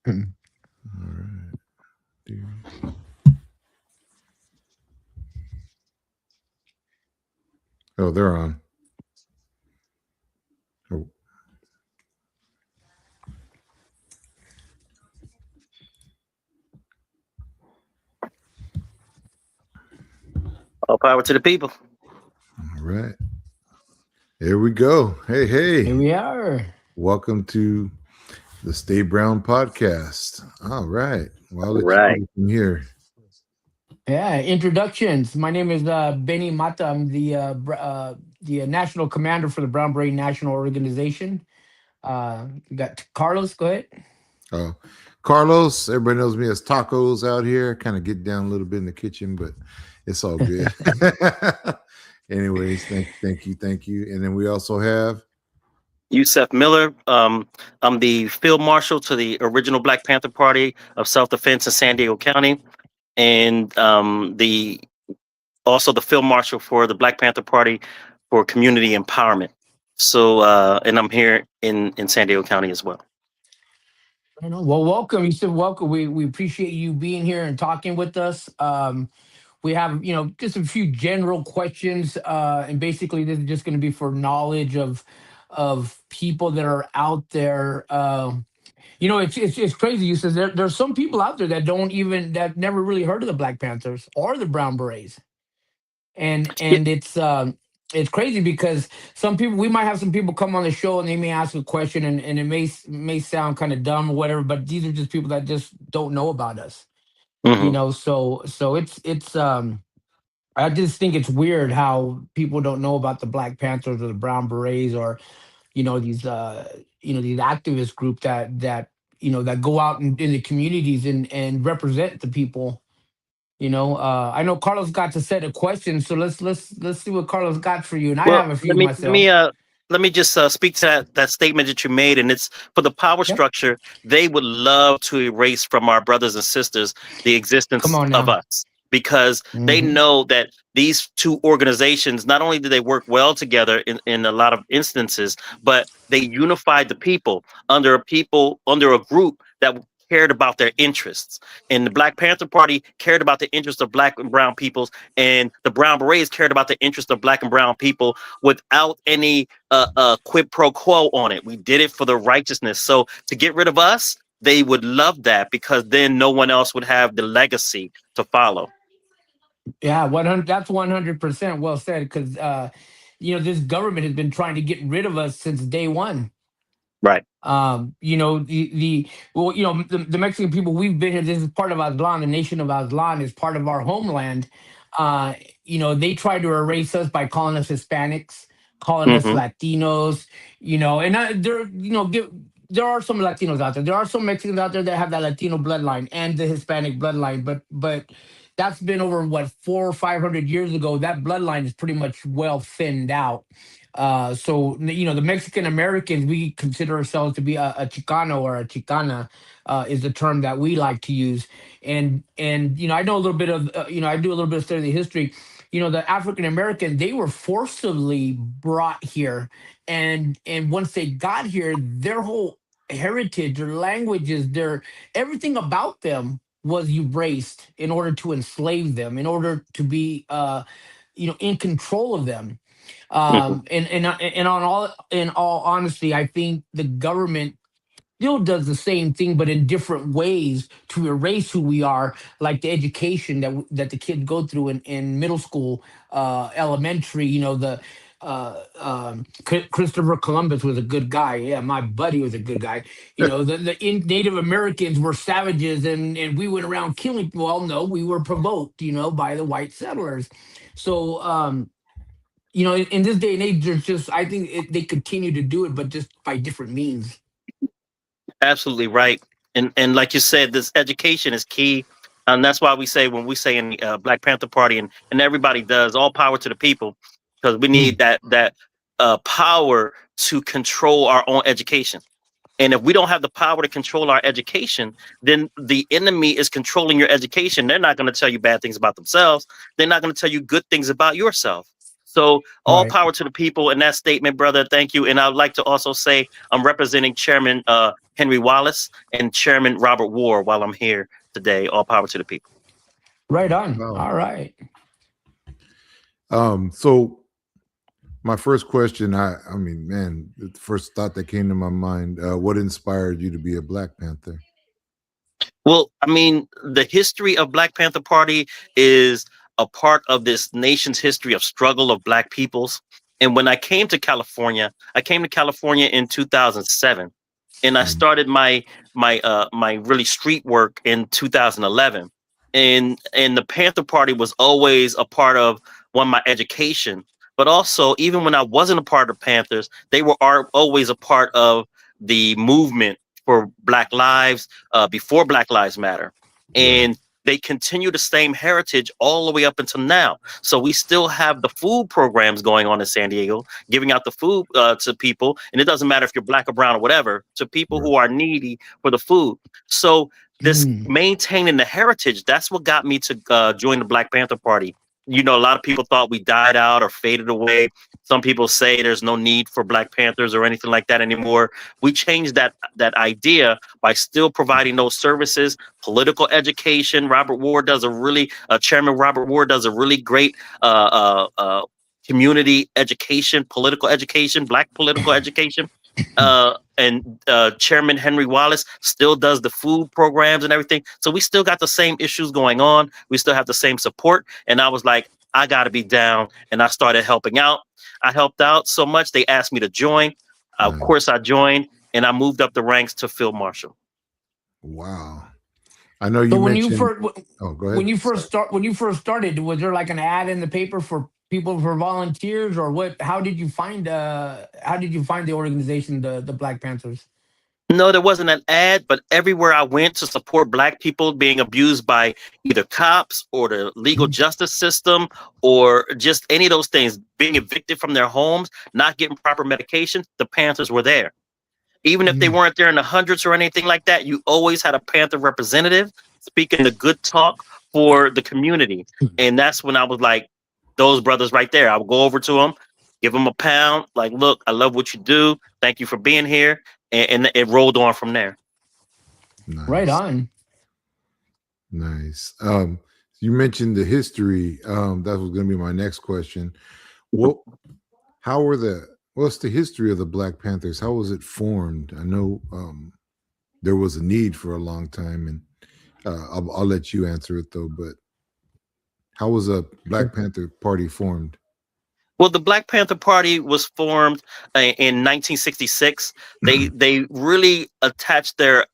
All right. Dude. Oh, they're on. Oh, All power to the people. all right. Here we go. Hey, Here hey. we are. Welcome to the Stay Brown podcast. All right. Well, I'll let you Right. take it from here. Yeah, introductions. My name is Benny Mata. I'm the national commander for the Brown Beret National Organization. We got Carlos. Go ahead. Oh, Carlos, everybody knows me as tacos out here. Kind of get down a little bit in the kitchen, but it's all good. Anyways, thank you. And then we also have, Yusif Miller. I'm the field marshal to the original Black Panther Party of Self-Defense in San Diego County, and the also the field marshal for the Black Panther Party for community empowerment. So, and I'm here in San Diego County as well. I know. Well, welcome. You said welcome. We appreciate you being here and talking with us. We have just a few general questions, and basically this is just going to be for knowledge of people that are out there. It's crazy. You said there's some people out there that never really heard of the Black Panthers or the Brown Berets, and Yeah. and it's crazy because some people we might have some people come on the show and they may ask a question and it may sound kind of dumb or whatever, but these are just people that just don't know about us. Hmm. So it's I just think it's weird how people don't know about the Black Panthers or the Brown Berets or these activist group that go out in the communities and represent the people. I know Carlos got to set a question, so let's see what Carlos got for you, and I Well, have a let few me let me myself. uh let me just speak to that statement that you made, and it's for the power Yep. structure. They would love to erase from our brothers and sisters the Come existence on of now. us because they Hmm. know that these two organizations not only do they work well together in a lot of instances, but they unified the people under a group that cared about their interests. And the Black Panther Party cared about the interests of Black and Brown peoples, and the Brown Berets cared about the interests of Black and Brown people without any quid pro quo on it. We did it for the righteousness. So to get rid of us, they would love that because then no one else would have the legacy to follow. Yeah, 100. That's 100% well said. Because this government has been trying to get rid of us since day one. Right. The well, the Mexican people, we've been here. This is part of Aztlan. The nation of Aztlan is part of our homeland. uh they tried to erase us by calling us Hispanics, calling us Hmm. Latinos. And there are some Latinos out there, there are some Mexicans out there that have that Latino bloodline and the Hispanic bloodline, but that's been over what, 400 or 500 years ago. That bloodline is pretty much well thinned out. So the Mexican Americans, we consider ourselves to be a Chicano or a Chicana, is the term that we like to use. And I know a little bit of I do a little bit of study of the history. The African American, they were forcibly brought here, and once they got here, their whole heritage, their languages, their everything about them was erased in order to enslave them, in order to be in control of them. Hmm. And in all honesty, I think the government still does the same thing, but in different ways to erase who we are, like the education that the kids go through in middle school, elementary. Christopher Columbus was a good guy. Yeah, my buddy was a good guy. Native Americans were savages, and we went around killing. Well, no, we were provoked, by the white settlers. So, in this day and age, there's just, I think they continue to do it, but just by different means. Absolutely right. And like you said, this education is key. And that's why we say when we say in the Black Panther Party, and everybody does, all power to the people, because we need Mm. that power to control our own education. And if we don't have the power to control our education, then the enemy is controlling your education. They're not going to tell you bad things about themselves. They're not going to tell you good things about yourself. So all Right. power to the people in that statement, brother. Thank you. And I'd like to also say I'm representing Chairman Henry Wallace and Chairman Robert Ward while I'm here today. All power to the people. Right on. Wow. All right. So my first question, I mean, man, the first thought that came to my mind, what inspired you to be a Black Panther? Well, I mean, the history of Black Panther Party is a part of this nation's history of struggle of Black peoples. And when I came to California in 2007, and I Mm, started my really street work in 2011. And the Panther Party was always a part of my education, but also even when I wasn't a part of Panthers, they are always a part of the movement for Black lives before Black Lives Matter. right. And they continue the same heritage all the way up until now. So we still have the food programs going on in San Diego, giving out the food to people. And it doesn't matter if you're Black or brown or whatever, to people Right. who are needy for the food. So this Mm. maintaining the heritage, that's what got me to join the Black Panther Party. You know, a lot of people thought we died out or faded away. Some people say there's no need for Black Panthers or anything like that anymore. We changed that idea by still providing those services, political education. Chairman Robert Ward does a really great community education, political education, Black political education. And Chairman Henry Wallace still does the food programs and everything. So we still got the same issues going on. We still have the same support. And I was like, I got to be down. And I started helping out. I helped out so much. They asked me to join. Of Nice. course, I joined, and I moved up the ranks to Field Marshal. Wow. I know So you when you mentioned. first Oh, go ahead. when you first started, was there like an ad in the paper for people for volunteers, or what? How did you find the organization, the Black Panthers? No, there wasn't an ad, but everywhere I went to support Black people being abused by either cops or the legal justice system or just any of those things, being evicted from their homes, not getting proper medication, the Panthers were there. Even if they Mm. weren't there in the hundreds or anything like that, you always had a Panther representative speaking the good talk for the community. And that's when I was like, those brothers right there. I would go over to them, give them a pound, like, look, I love what you do. Thank you for being here. And it rolled on from there. Right Nice. on. Nice. You mentioned the history. That was going to be my next question. What? How were the? What's the history of the Black Panthers? How was it formed? I know there was a need for a long time, and I'll let you answer it though. But how was a Black Panther Party formed? Well, the Black Panther Party was formed in 1966. They really attached their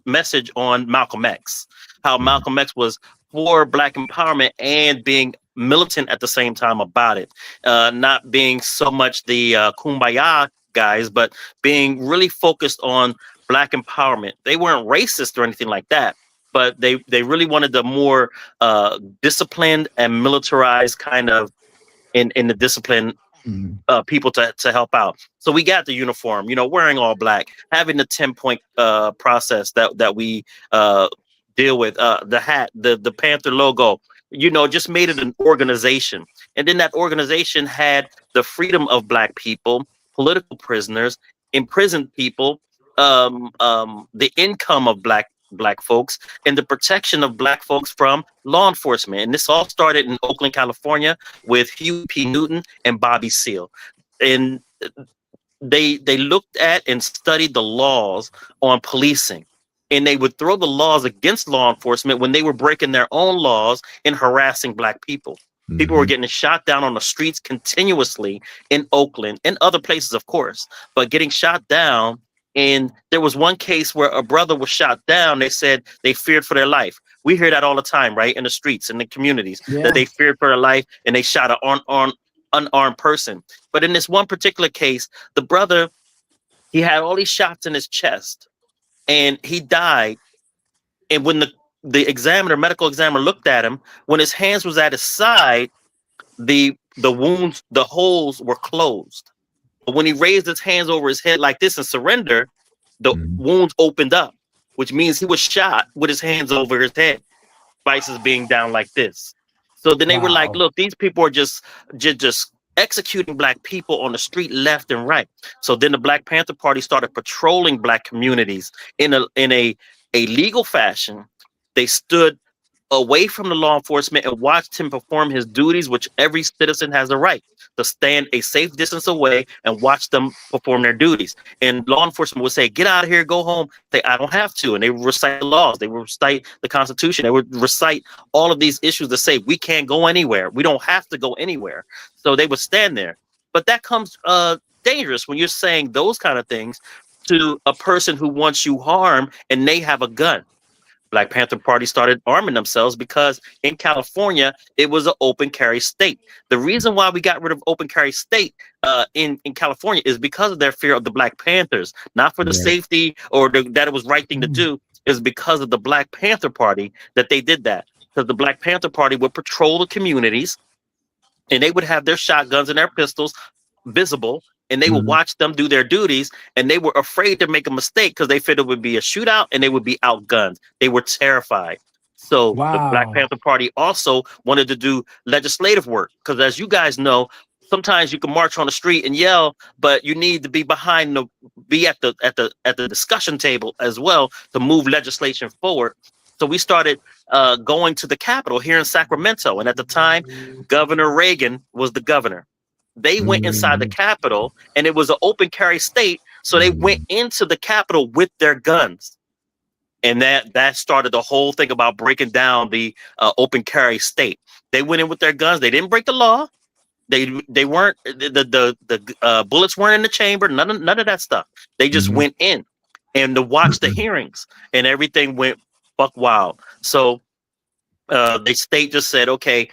message on Malcolm X, how Mhm. Malcolm X was for Black empowerment and being militant at the same time about it, not being so much the kumbaya guys, but being really focused on Black empowerment. They weren't racist or anything like that, but they really wanted the more disciplined and militarized kind of in the discipline Mm. people to help out. So we got the uniform, wearing all black, having the 10-point process that we deal with, the hat, the Panther logo, just made it an organization. And then that organization had the freedom of Black people, political prisoners, imprisoned people, the income of Black folks, and the protection of Black folks from law enforcement. And this all started in Oakland, California, with Huey P. Newton and Bobby Seale. And they looked at and studied the laws on policing. And they would throw the laws against law enforcement when they were breaking their own laws and harassing Black people. People were Mhm. getting shot down on the streets continuously in Oakland and other places, of course, but getting shot down. And there was one case where a brother was shot down. They said they feared for their life. We hear that all the time, right? In the streets, in the communities, that Yeah. they feared for their life and they shot an unarmed person. But in this one particular case, the brother, he had all these shots in his chest and he died. And when the medical examiner looked at him, when his hands was at his side, the wounds, the holes were closed. But when he raised his hands over his head like this and surrender, the Mhm. wounds opened up, which means he was shot with his hands over his head, vices being down like this. So then they were like, Wow. look, these people are just executing black people on the street left and right. So then the Black Panther Party started patrolling black communities in a legal fashion. They stood away from the law enforcement and watched him perform his duties, which every citizen has a right to stand a safe distance away and watch them perform their duties. And law enforcement would say, "Get out of here, go home." Say, "I don't have to," and they would recite the laws, they would recite the Constitution, they would recite all of these issues to say we can't go anywhere, we don't have to go anywhere. So they would stand there. But that comes dangerous when you're saying those kind of things to a person who wants you harm and they have a gun. Black Panther Party started arming themselves because in California it was an open carry state. The reason why we got rid of open carry state in California is because of their fear of the Black Panthers, not for the Right. safety or that it was right thing to do. Is because of the Black Panther Party that they did that. Because the Black Panther Party would patrol the communities and they would have their shotguns and their pistols visible, and they would Mhm. watch them do their duties, and they were afraid to make a mistake because they figured it would be a shootout and they would be outgunned. They were terrified. So the Black Wow. Panther Party also wanted to do legislative work because, as you guys know, sometimes you can march on the street and yell, but you need to be be at the discussion table as well to move legislation forward. So we started going to the Capitol here in Sacramento, and at the time, Governor Reagan was the governor. They went inside the Mhm. Capitol, and it was an open carry state, so they went Mhm. into the Capitol with their guns, and that started the whole thing about breaking down the open carry state. They went in with their guns. They didn't break the law. They weren't the bullets weren't in the chamber. None of that stuff. They just Mhm. went in and to watch the hearings, and everything went buck wild. So the state just said, okay,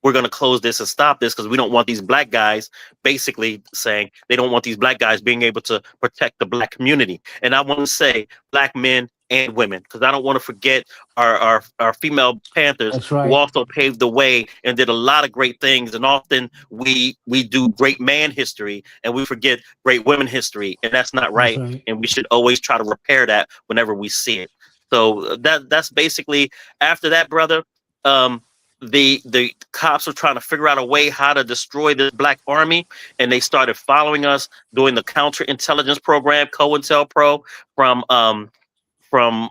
we're going to close this and stop this because we don't want these black guys, basically saying they don't want these black guys being able to protect the black community. And I want to say black men and women, because I don't want to forget our female Panthers That's who right. also paved the way and did a lot of great things. And often we do great man history and we forget great women history, and that's not That's right. right. And we should always try to repair that whenever we see it. So that's basically after that, brother. Um, the cops were trying to figure out a way how to destroy the black army, and they started following us doing the counterintelligence program, COINTELPRO, from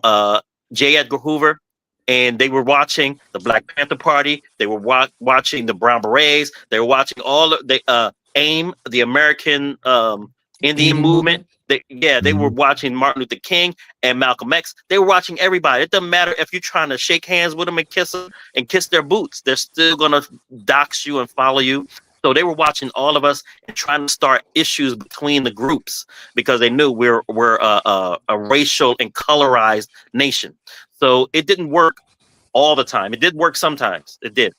J. Edgar Hoover, and they were watching the Black Panther Party. They were watching the Brown Berets. They were watching all of the AIM, the American Indian Indian movement. movement. They were Mhm. watching Martin Luther King and Malcolm X. They were watching everybody. It doesn't matter if you're trying to shake hands with them and kiss them and kiss their boots. They're still gonna dox you and follow you. So they were watching all of us and trying to start issues between the groups because they knew we're a racial and colorized nation. So it didn't work all the time. It did work sometimes. It did,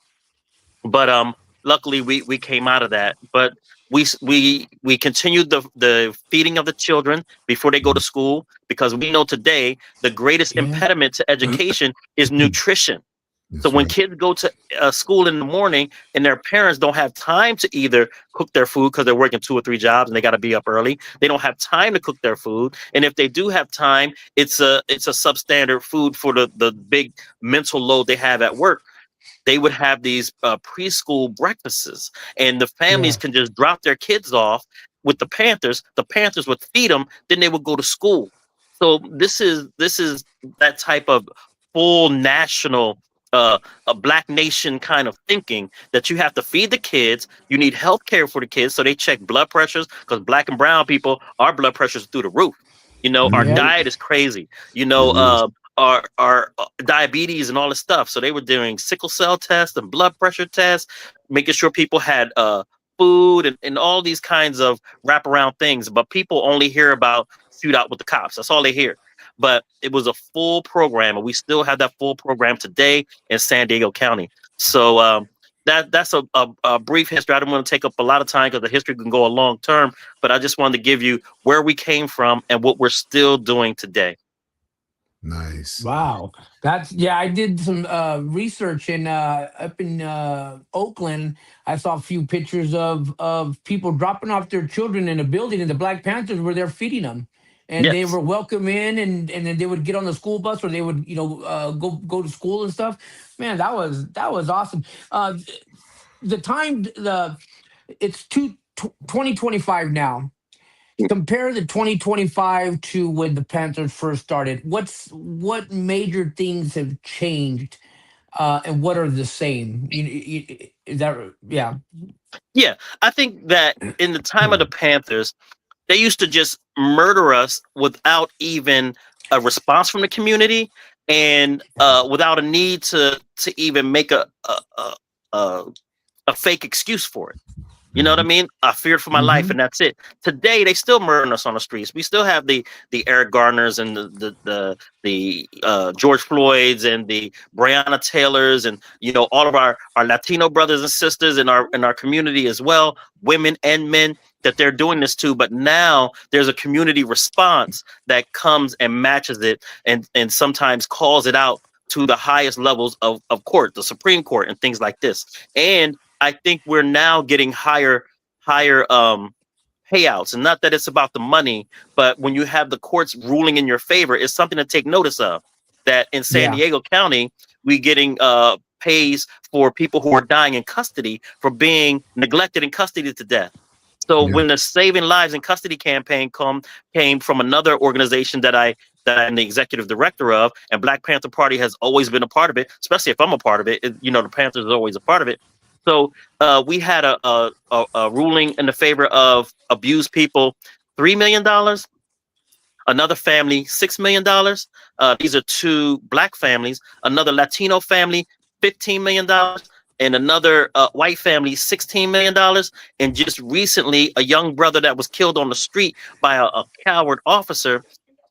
but luckily we came out of that. But we continued the feeding of the children before they go to school because we know today the greatest Yeah. impediment to education is nutrition. So That's when right. kids go to school in the morning and their parents don't have time to either cook their food because they're working 2 or 3 jobs and they got to be up early, they don't have time to cook their food. And if they do have time, it's a substandard food for the big mental load they have at work. They would have these preschool breakfasts, and the families Yeah. can just drop their kids off with the Panthers. The Panthers would feed them, then they would go to school. So this is that type of full national a black nation kind of thinking that you have to feed the kids. You need health care for the kids, so they check blood pressures because black and brown people, our blood pressures through the roof. Our Yep. Mhm. diet is crazy. It is. Our diabetes and all this stuff. So they were doing sickle cell tests and blood pressure tests, making sure people had food and all these kinds of wraparound things. But people only hear about shootout with the cops. That's all they hear. But it was a full program, and we still have that full program today in San Diego County. So that's a brief history. I don't want to take up a lot of time because the history can go a long term. But I just wanted to give you where we came from and what we're still doing today. Nice. Wow. That's yeah, I did some research in up in Oakland. I saw a few pictures of people dropping off their children in a building and the Black Panthers were there feeding them. And they Yes. were welcome in and then they would get on the school bus or they would, go to school and stuff. Man, that was awesome. The time it's 2025 now. Compare the 2025 to when the Panthers first started. What major things have changed, and what are the same? Is that yeah? Yeah, I think that in the time of the Panthers, they used to just murder us without even a response from the community, and without a need to even make a, a fake excuse for it. You know what I mean? I feared for my life, Mm-hmm. and that's it. Today, they still murdering us on the streets. We still have the Eric Garners and the George Floyds and the Breonna Taylors, and all of our Latino brothers and sisters in our community as well, women and men that they're doing this to. But now there's a community response that comes and matches it, and sometimes calls it out to the highest levels of court, the Supreme Court, and things like this. And I think we're now getting higher payouts, and not that it's about the money, but when you have the courts ruling in your favor, it's something to take notice of. That in San Yeah. Diego County, we getting pays for people who are dying in custody for being neglected in custody to death. So Yeah. when the Saving Lives in Custody campaign came from another organization that I'm the executive director of, and Black Panther Party has always been a part of it, especially if I'm a part of it. The Panthers is always a part of it. So we had a ruling in the favor of abused people, $3 million. Another family, $6 million. These are two Black families. Another Latino family, $15 million, and another white family, $16 million. And just recently, a young brother that was killed on the street by a coward officer.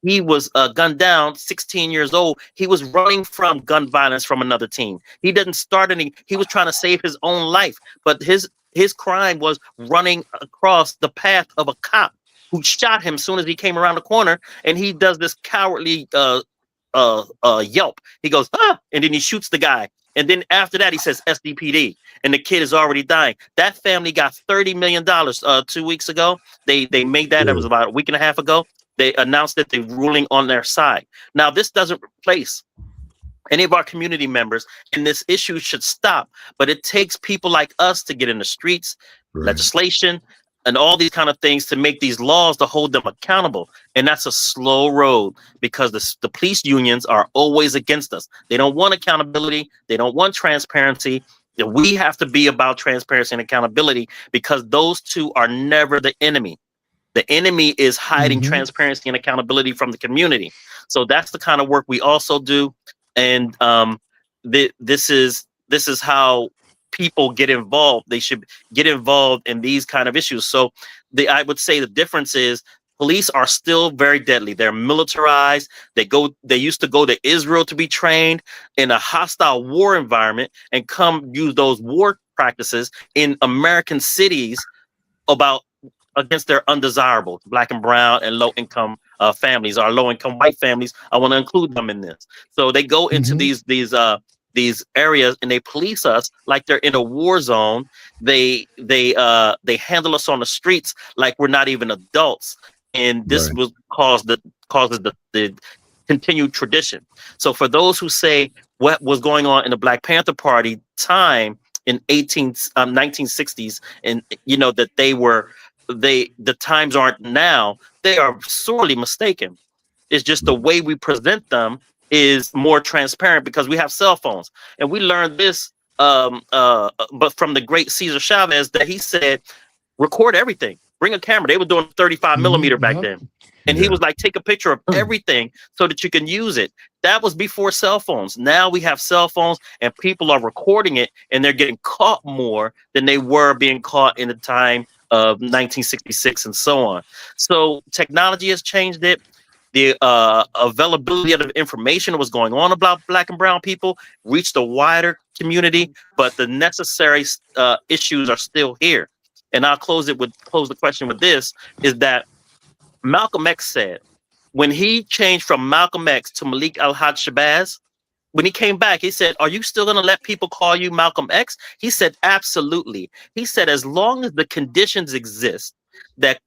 He was gunned down, 16 years old. He was running from gun violence from another team. He didn't start any. He was trying to save his own life, but his crime was running across the path of a cop who shot him as soon as he came around the corner. And he does this cowardly yelp. He goes, ah, and then he shoots the guy. And then after that, he says SDPD, and the kid is already dying. That family got $30 million 2 weeks ago. They made that. That was Good. about a week and a half ago. They announced that they're ruling on their side. Now, this doesn't replace any of our community members, and this issue should stop. But it takes people like us to get in the streets, Right. legislation, and all these kind of things to make these laws to hold them accountable. And that's a slow road, because the police unions are always against us. They don't want accountability. They don't want transparency. We have to be about transparency and accountability, because those two are never the enemy. The enemy is hiding Mm-hmm. transparency and accountability from the community. So that's the kind of work we also do. And this is how people get involved. They should get involved in these kind of issues. So I would say the difference is police are still very deadly. They're militarized. They used to go to Israel to be trained in a hostile war environment, and come use those war practices in American cities about against their undesirables, Black and brown and low income families, or low income white families. I want to include them in this. So they go into Mm-hmm. these areas, and they police us like they're in a war zone. They handle us on the streets like we're not even adults, and this Right. was causes the continued tradition. So for those who say what was going on in the Black Panther Party time in 1960s, and that the times aren't now, they are sorely mistaken. It's just the way we present them is more transparent, because we have cell phones. And we learned this but from the great Cesar Chavez, that he said, record everything, bring a camera. They were doing 35 millimeter Mm-hmm. back Yep. then. And he Yeah. was like, take a picture of everything so that you can use it. That was before cell phones. Now we have cell phones, and people are recording it, and they're getting caught more than they were being caught in the time of 1966 and so on. So technology has changed it. The availability of the information was going on about Black and brown people reached a wider community, but the necessary issues are still here. And I'll close the question with this: is that Malcolm X said, when he changed from Malcolm X to Malik Al-Haj Shabazz, when he came back, he said, are you still going to let people call you Malcolm X? He said, absolutely. He said, as long as the conditions exist that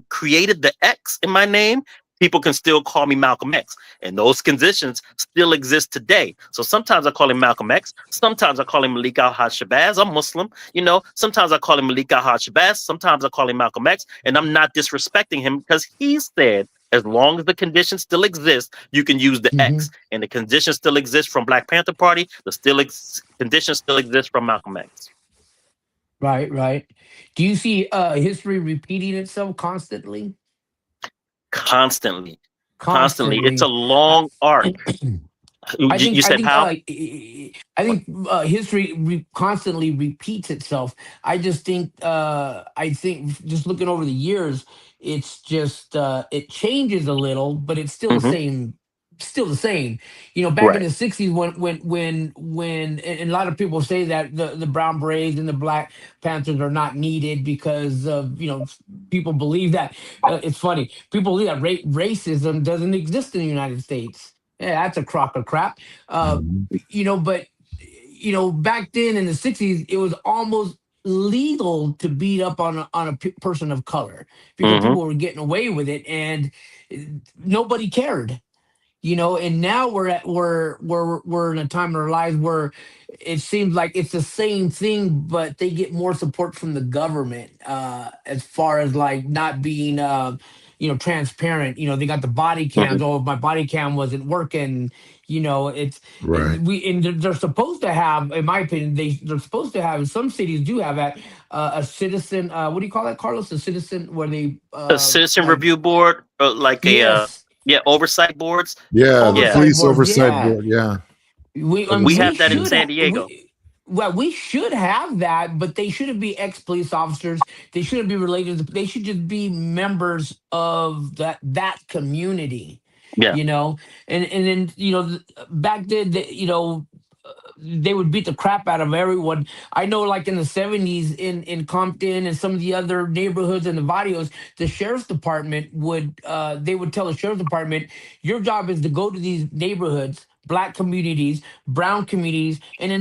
created the X in my name, people can still call me Malcolm X. And those conditions still exist today. So sometimes I call him Malcolm X. Sometimes I call him Malik al-Haj Shabazz. I'm Muslim. Sometimes I call him Malik al-Haj Shabazz. Sometimes I call him Malcolm X. And I'm not disrespecting him because he said, as long as the conditions still exist, you can use the X. And the conditions still exist from Black Panther Party. The conditions still exist from Malcolm X. Right, right. Do you see history repeating itself constantly? Constantly. Constantly. It's a long arc. I think You I said think how? I think history constantly repeats itself. I think just looking over the years, it's just it changes a little, but it's still the Hmm. same. Still the same. Back in Right. the '60s, and a lot of people say that the Brown Berets and the Black Panthers are not needed because of people believe that. It's funny. People believe that racism doesn't exist in the United States. Yeah, that's a crock of crap. Uh, Mhm. but back then in the '60s, it was almost legal to beat up on a person of color because Hmm. people were getting away with it, and nobody cared. And now we're in a time in our lives where it seems like it's the same thing, but they get more support from the government as far as like not being transparent. They got the body Hmm. cams. Oh, if my body cam wasn't working, Right. they're supposed to have, in my opinion, they're supposed to have, and some cities do have that, a citizen, what do you call that, Carlos? A citizen where they A citizen like, review board, like yes, oversight boards. Yeah, the Yeah, oversight police boards, oversight yeah. board. Yeah. I we mean, have that in San Diego. we should have that, but they shouldn't be ex-police officers. They shouldn't be related. They should just be members of that community, Yeah. you know. And then back then, they would beat the crap out of everyone. I know, like in the '70s in Compton and some of the other neighborhoods in the barrios, the sheriff's department they would tell the sheriff's department, your job is to go to these neighborhoods, black communities, brown communities, and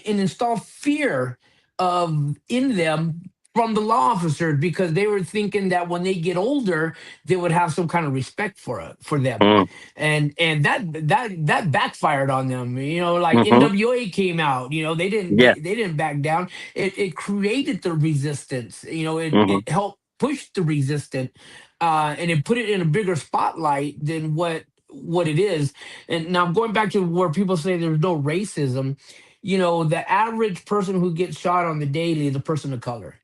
install fear of in them from the law officers, because they were thinking that when they get older, they would have some kind of respect for them, Mm-hmm. and that backfired on them. Like Mm-hmm. NWA came out. They didn't Yeah. they didn't back down. It created the resistance. Mm-hmm. It helped push the resistance, and it put it in a bigger spotlight than what it is. And now going back to where people say there's no racism, the average person who gets shot on the daily is a person of color.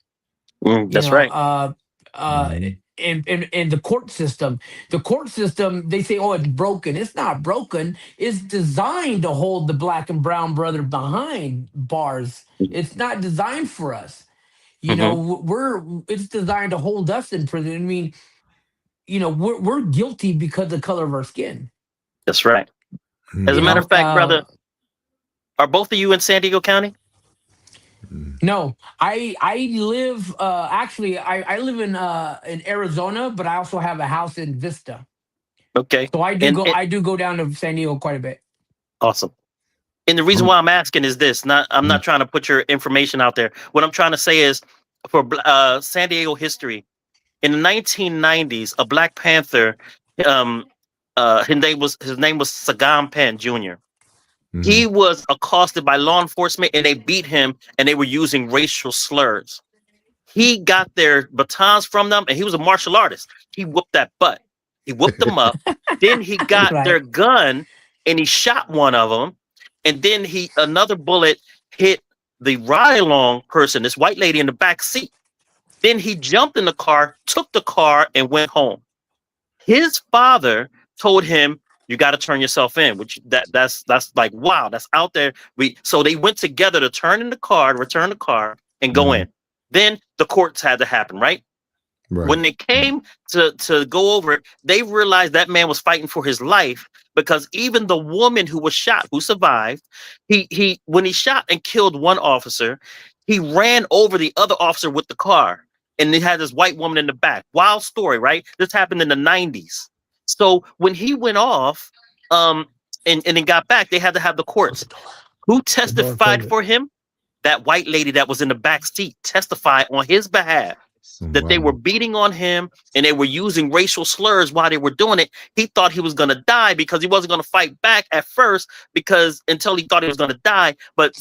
you That's know right. uh uh Mhm. and the court system, they say, oh, it's broken. It's not broken. It's designed to hold the black and brown brother behind bars. It's not designed for us. Mm-hmm. It's designed to hold us in prison. I mean, we're guilty because of the color of our skin. That's right. As a you Mhm. matter know of fact, uh brother, are both of you in San Diego County? Mhm. No, I live, actually, I live in Arizona, but I also have a house in Vista. Okay. So And I do go down to San Diego quite a bit. awesome. And the reason Um, why I'm asking is this: I'm mhm. not trying to put your information out there. What I'm trying to say is, for San Diego history, in the 1990s, a Black Panther, um, his name was Sagam Penn Jr. He Mhm. was accosted by law enforcement, and they beat him, and they were using racial slurs. He got their batons from them, and he was a martial artist. He whooped that butt. He whooped them up. Then he got their Right. gun and he shot one of them. And then another bullet hit the ride along person, this white lady in the back seat. Then he jumped in the car, took the car, and went home. His father told him, "You got to turn yourself in," which that's like, wow, that's out there. So they went together to return the car, and go Mhm. in. Then the courts had to happen, right? Right. When they came to go over it, they realized that man was fighting for his life, because even the woman who was shot, who survived, he when he shot and killed one officer, he ran over the other officer with the car, and they had this white woman in the back. Wild story, right? This happened in the 90s. So when he went off, um, and then got back, they had to have the Close courts. the door. Who Close the door. testified Close it. for him? That white lady that was in the back seat testified on his behalf. that they were Wow. beating on him and they were using racial slurs while they were doing it. He thought he was going to die because he wasn't going to fight back at first because until he thought he was going to die. But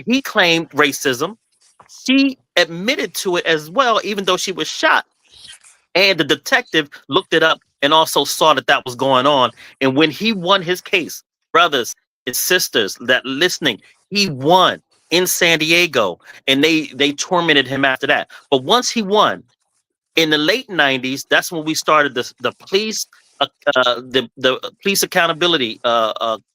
he claimed racism. She admitted to it as well, even though she was shot. And the detective looked it up and also saw that that was going on. And when he won his case, brothers and sisters that listening, he won in San Diego, and they tormented him after that. But once he won in the late '90s, that's when we started the police the police accountability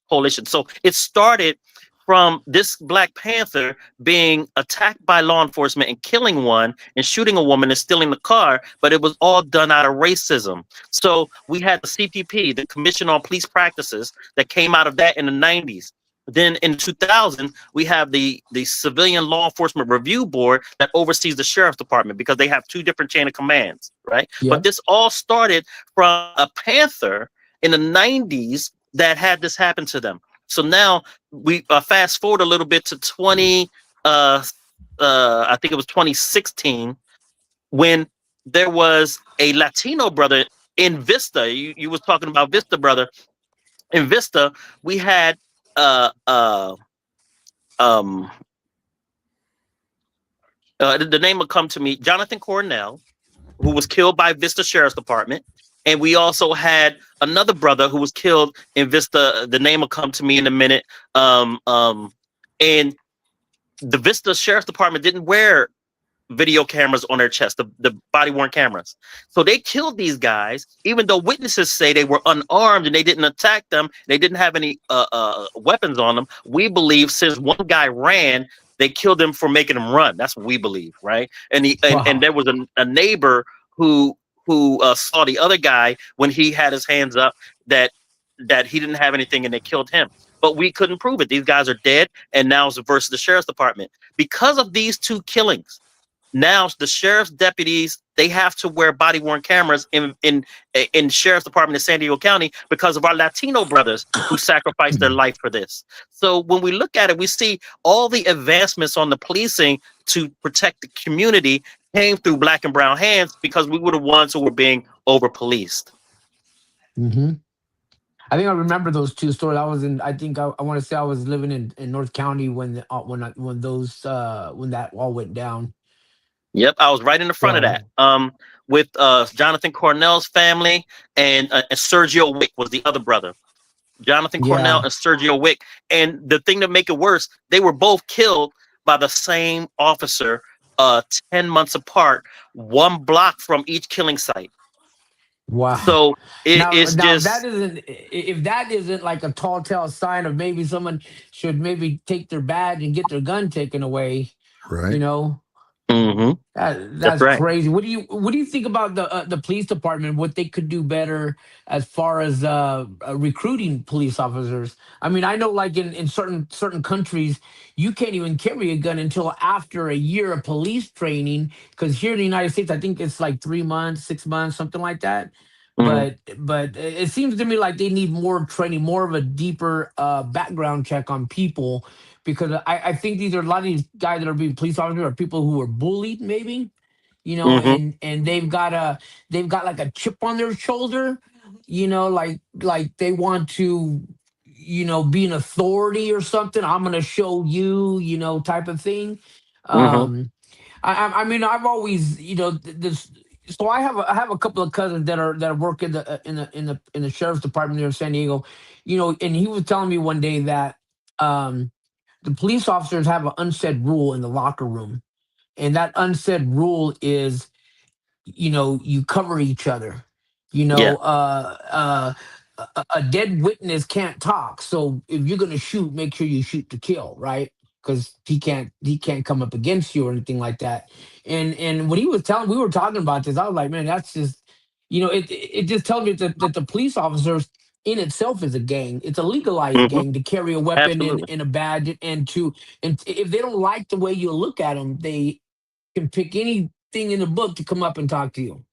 coalition. So it started from this Black Panther being attacked by law enforcement and killing one and shooting a woman and stealing the car, but it was all done out of racism. So we had the CPP, the Commission on Police Practices, that came out of that in the '90s. Then in 2000, we have the Civilian Law Enforcement Review Board that oversees the sheriff's department because they have two different chain of commands, right? Yeah. But this all started from a Panther in the '90s that had this happen to them. So now we fast forward a little bit to I think it was 2016 when there was a Latino brother in Vista. You was talking about Vista, brother. In Vista, we had uh, uh, um, the name will come to me, Jonathan Cornell, who was killed by Vista Sheriff's Department. And we also had another brother who was killed in Vista. The name will come to me in a minute. And the Vista Sheriff's Department didn't wear video cameras on their chest, the body worn cameras. So they killed these guys, even though witnesses say they were unarmed and they didn't attack them. They didn't have any weapons on them. We believe since one guy ran, they killed him for making him run. That's what we believe, right? And and there was a neighbor who saw the other guy when he had his hands up that he didn't have anything and they killed him. But we couldn't prove it. These guys are dead, and now it's versus the sheriff's department because of these two killings. Now the sheriff's deputies, they have to wear body worn cameras in sheriff's department in San Diego County because of our Latino brothers who sacrificed their life for this. So when we look at it, we see all the advancements on the policing to protect the community came through Black and brown hands because we were the ones who were being over policed. Mm-hmm. I think I remember those two stories. I was in. I think I want to say I was living in North County when when that all went down. Yep, I was right in the front of So that. With Jonathan Cornell's family and Sergio Wick was the other brother. Jonathan Cornell yeah. and Sergio Wick. And the thing to make it worse, they were both killed by the same officer 10 months apart, one block from each killing site. Wow. So it's Now that just isn't, if that isn't like a tall tale sign of maybe someone should maybe take their badge and get their gun taken away. You Right. know, mhm, that's that's right. crazy. What do you think about the police department? What they could do better as far as recruiting police officers? I mean, I know like in certain countries, you can't even carry a gun until after a year of police training. Because here in the United States, I think it's like 3 months, 6 months, something like that. Mhm, But it seems to me like they need more training, more of a deeper background check on people because I think these are a lot of these guys that are being police officers are people who were bullied, maybe, mhm, and they've got like a chip on their shoulder, like they want to, be an authority or something. I'm gonna show you, type of thing. mhm, Um, I mean, I've always, this. So I have a couple of cousins that work in the sheriff's department here in San Diego, and he was telling me one day that um the police officers have an unsaid rule in the locker room, and that unsaid rule is, you cover each other. You yeah, know, a dead witness can't talk. So if you're gonna shoot, make sure you shoot to kill, right? Because he can't come up against you or anything like that. And when he was telling, we were talking about this. I was like, man, that's just, it just tells me that the police officers in itself is a gang. It's a legalized mhm, gang to carry a weapon absolutely. and a badge and if they don't like the way you look at them, they can pick anything in the book to come up and talk to you.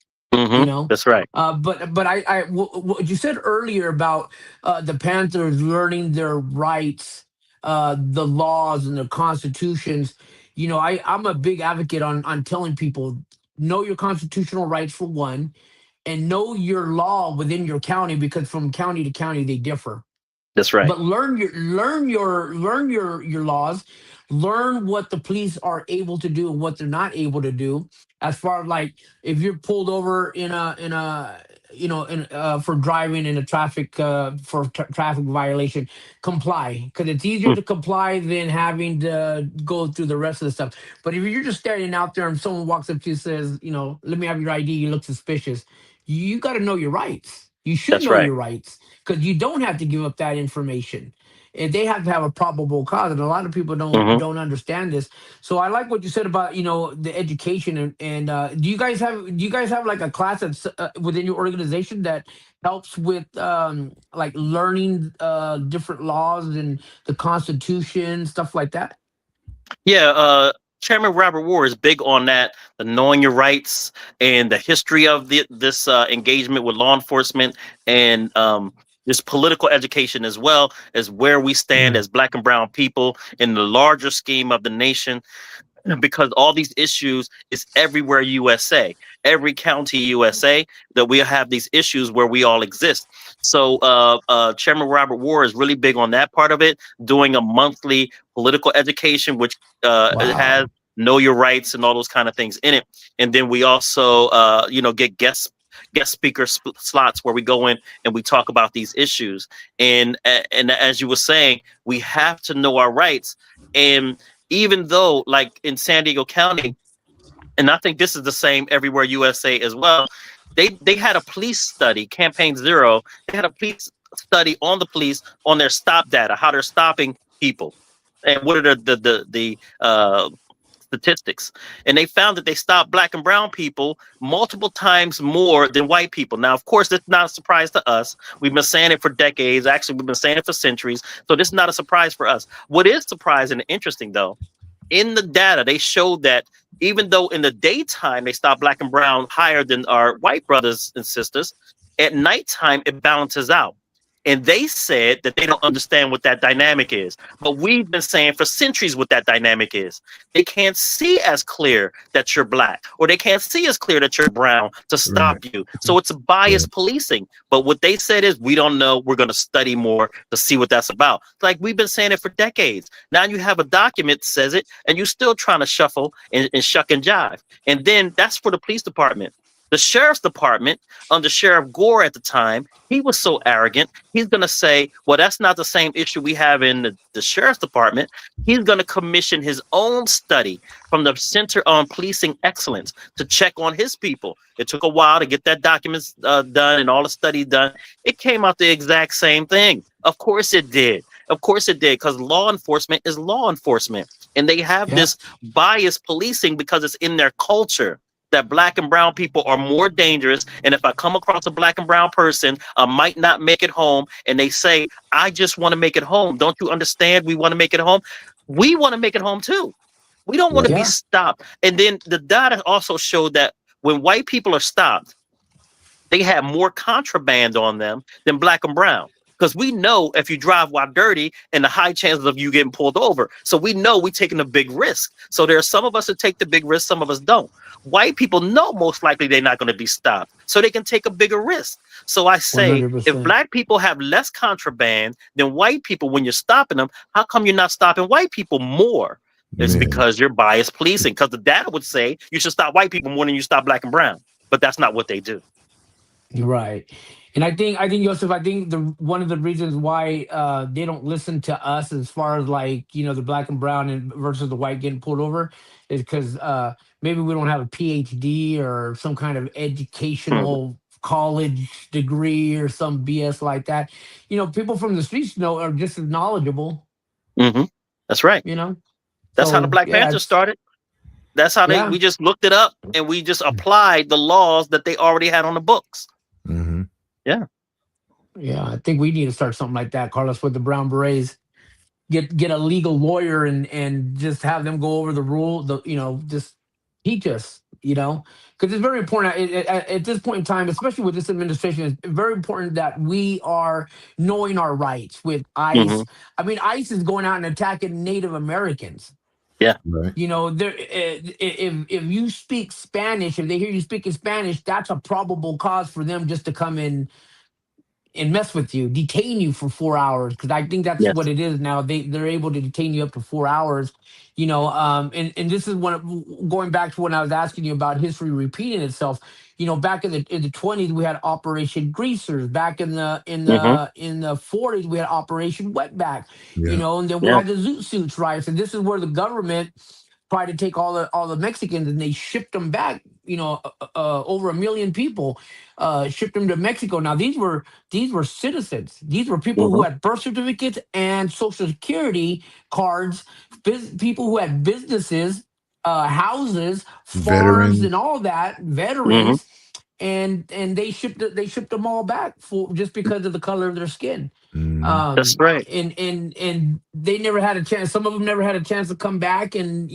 You know. That's right. But what you said earlier about the Panthers learning their rights, the laws and the constitutions. I'm a big advocate on telling people know your constitutional rights for one, and know your law within your county, because from county to county they differ. That's right. But learn your laws, learn what the police are able to do and what they're not able to do. As far as, like, if you're pulled over in a for driving in a traffic traffic violation, comply, because it's easier Mm. to comply than having to go through the rest of the stuff. But if you're just standing out there and someone walks up to you and says, let me have your ID, you look suspicious, you got to know your rights. You should That's know right. your rights, because you don't have to give up that information. And they have to have a probable cause, and a lot of people don't Hmm. don't understand this. So I like what you said about the education, and do you guys have like a class that's within your organization that helps with like learning different laws and the Constitution, stuff like that? Yeah, Chairman Robert Ward is big on that, the knowing your rights and the history of this engagement with law enforcement, and this political education, as well as where we stand Mm. as Black and Brown people in the larger scheme of the nation, because all these issues is everywhere USA, every county USA, that we have these issues where we all exist. So Chairman Robert Ward is really big on that part of it, doing a monthly political education, which it has Wow. know your rights and all those kind of things in it. And then we also get guest speaker slots where we go in and we talk about these issues. And as you were saying, we have to know our rights. And even though, like in San Diego County, and I think this is the same everywhere USA as well, they had a police study, Campaign Zero. They had a police study on the police, on their stop data, how they're stopping people, and what are the statistics. And they found that they stopped Black and brown people multiple times more than white people. Now, of course, it's not a surprise to us. We've been saying it for decades. Actually, we've been saying it for centuries. So this is not a surprise for us. What is surprising and interesting, though, in the data, they showed that even though in the daytime they stop Black and brown higher than our white brothers and sisters, at nighttime it balances out. And they said that they don't understand what that dynamic is. But we've been saying for centuries what that dynamic is. They can't see as clear that you're Black, or they can't see as clear that you're brown to Right. stop you. So it's a Yeah. biased policing. But what they said is, we don't know. We're going to study more to see what that's about. Like, we've been saying it for decades. Now you have a document that says it, and you're still trying to shuffle and shuck and jive. And then that's for the police department. The sheriff's department, under Sheriff Gore at the time, he was so arrogant. He's going to say, well, that's not the same issue we have in the sheriff's department. He's going to commission his own study from the Center on Policing Excellence to check on his people. It took a while to get that document done and all the study done. It came out the exact same thing. Of course it did. Of course it did, because law enforcement is law enforcement. And they have Yeah. this biased policing because it's in their culture that Black and brown people are more dangerous. And if I come across a Black and brown person, I might not make it home. And they say, I just want to make it home. Don't you understand? We want to make it home. We want to make it home too. We don't want to be Yeah. stopped. And then the data also showed that when white people are stopped, they have more contraband on them than Black and brown. Because we know if you drive while dirty, and the high chances of you getting pulled over. So we know we're taking a big risk. So there are some of us that take the big risk, some of us don't. White people know most likely they're not going to be stopped. So they can take a bigger risk. So I say, if 100%. Black people have less contraband than white people when you're stopping them, how come you're not stopping white people more? It's Man. because you're biased policing. Because the data would say you should stop white people more than you stop Black and brown. But that's not what they do. Right. And I think Joseph, I think the one of the reasons why they don't listen to us, as far as, like, the Black and brown and versus the white getting pulled over, is because maybe we don't have a PhD or some kind of Mhm. educational college degree or some BS like that. People from the streets are just as knowledgeable. Mhm. That's right. You know, That's how the so Black yeah, Panthers it's started. That's how yeah, we just looked it up and we just applied the laws that they already had on the books. Hmm. Yeah. yeah. I think we need to start something like that, Carlos, with the brown berets. Get a legal lawyer and just have them go over the rule, just teach us, because it's very important at this point in time, especially with this administration. It's very important that we are knowing our rights with ICE. Hmm. I mean, ICE is going out and attacking Native Americans. Yeah. Right. You know, there if you speak Spanish, if they hear you speaking Spanish, that's a probable cause for them just to come in and mess with you, detain you for 4 hours. Because I think that's what Yes. it is now. They're able to detain you up to 4 hours. You know, and this is going back to when I was asking you about history repeating itself. You know, back in the 20s we had Operation Greasers. Back Mm-hmm. in the 40s we had Operation Wetback. You Yeah. know, and then we Yeah. had the Zoot Suits riots. And this is where the government tried to take all the Mexicans and they shipped them back. You know, over 1 million people shipped them to Mexico. Now these were citizens. These were people who Mm-hmm. had birth certificates and social security cards, people who had businesses, houses, farms, Veterans. and all that, Mm-hmm. veterans, and they shipped them all back for just because of the color of their skin. Mhm. That's right. And they never had a chance. Some of them never had a chance to come back, and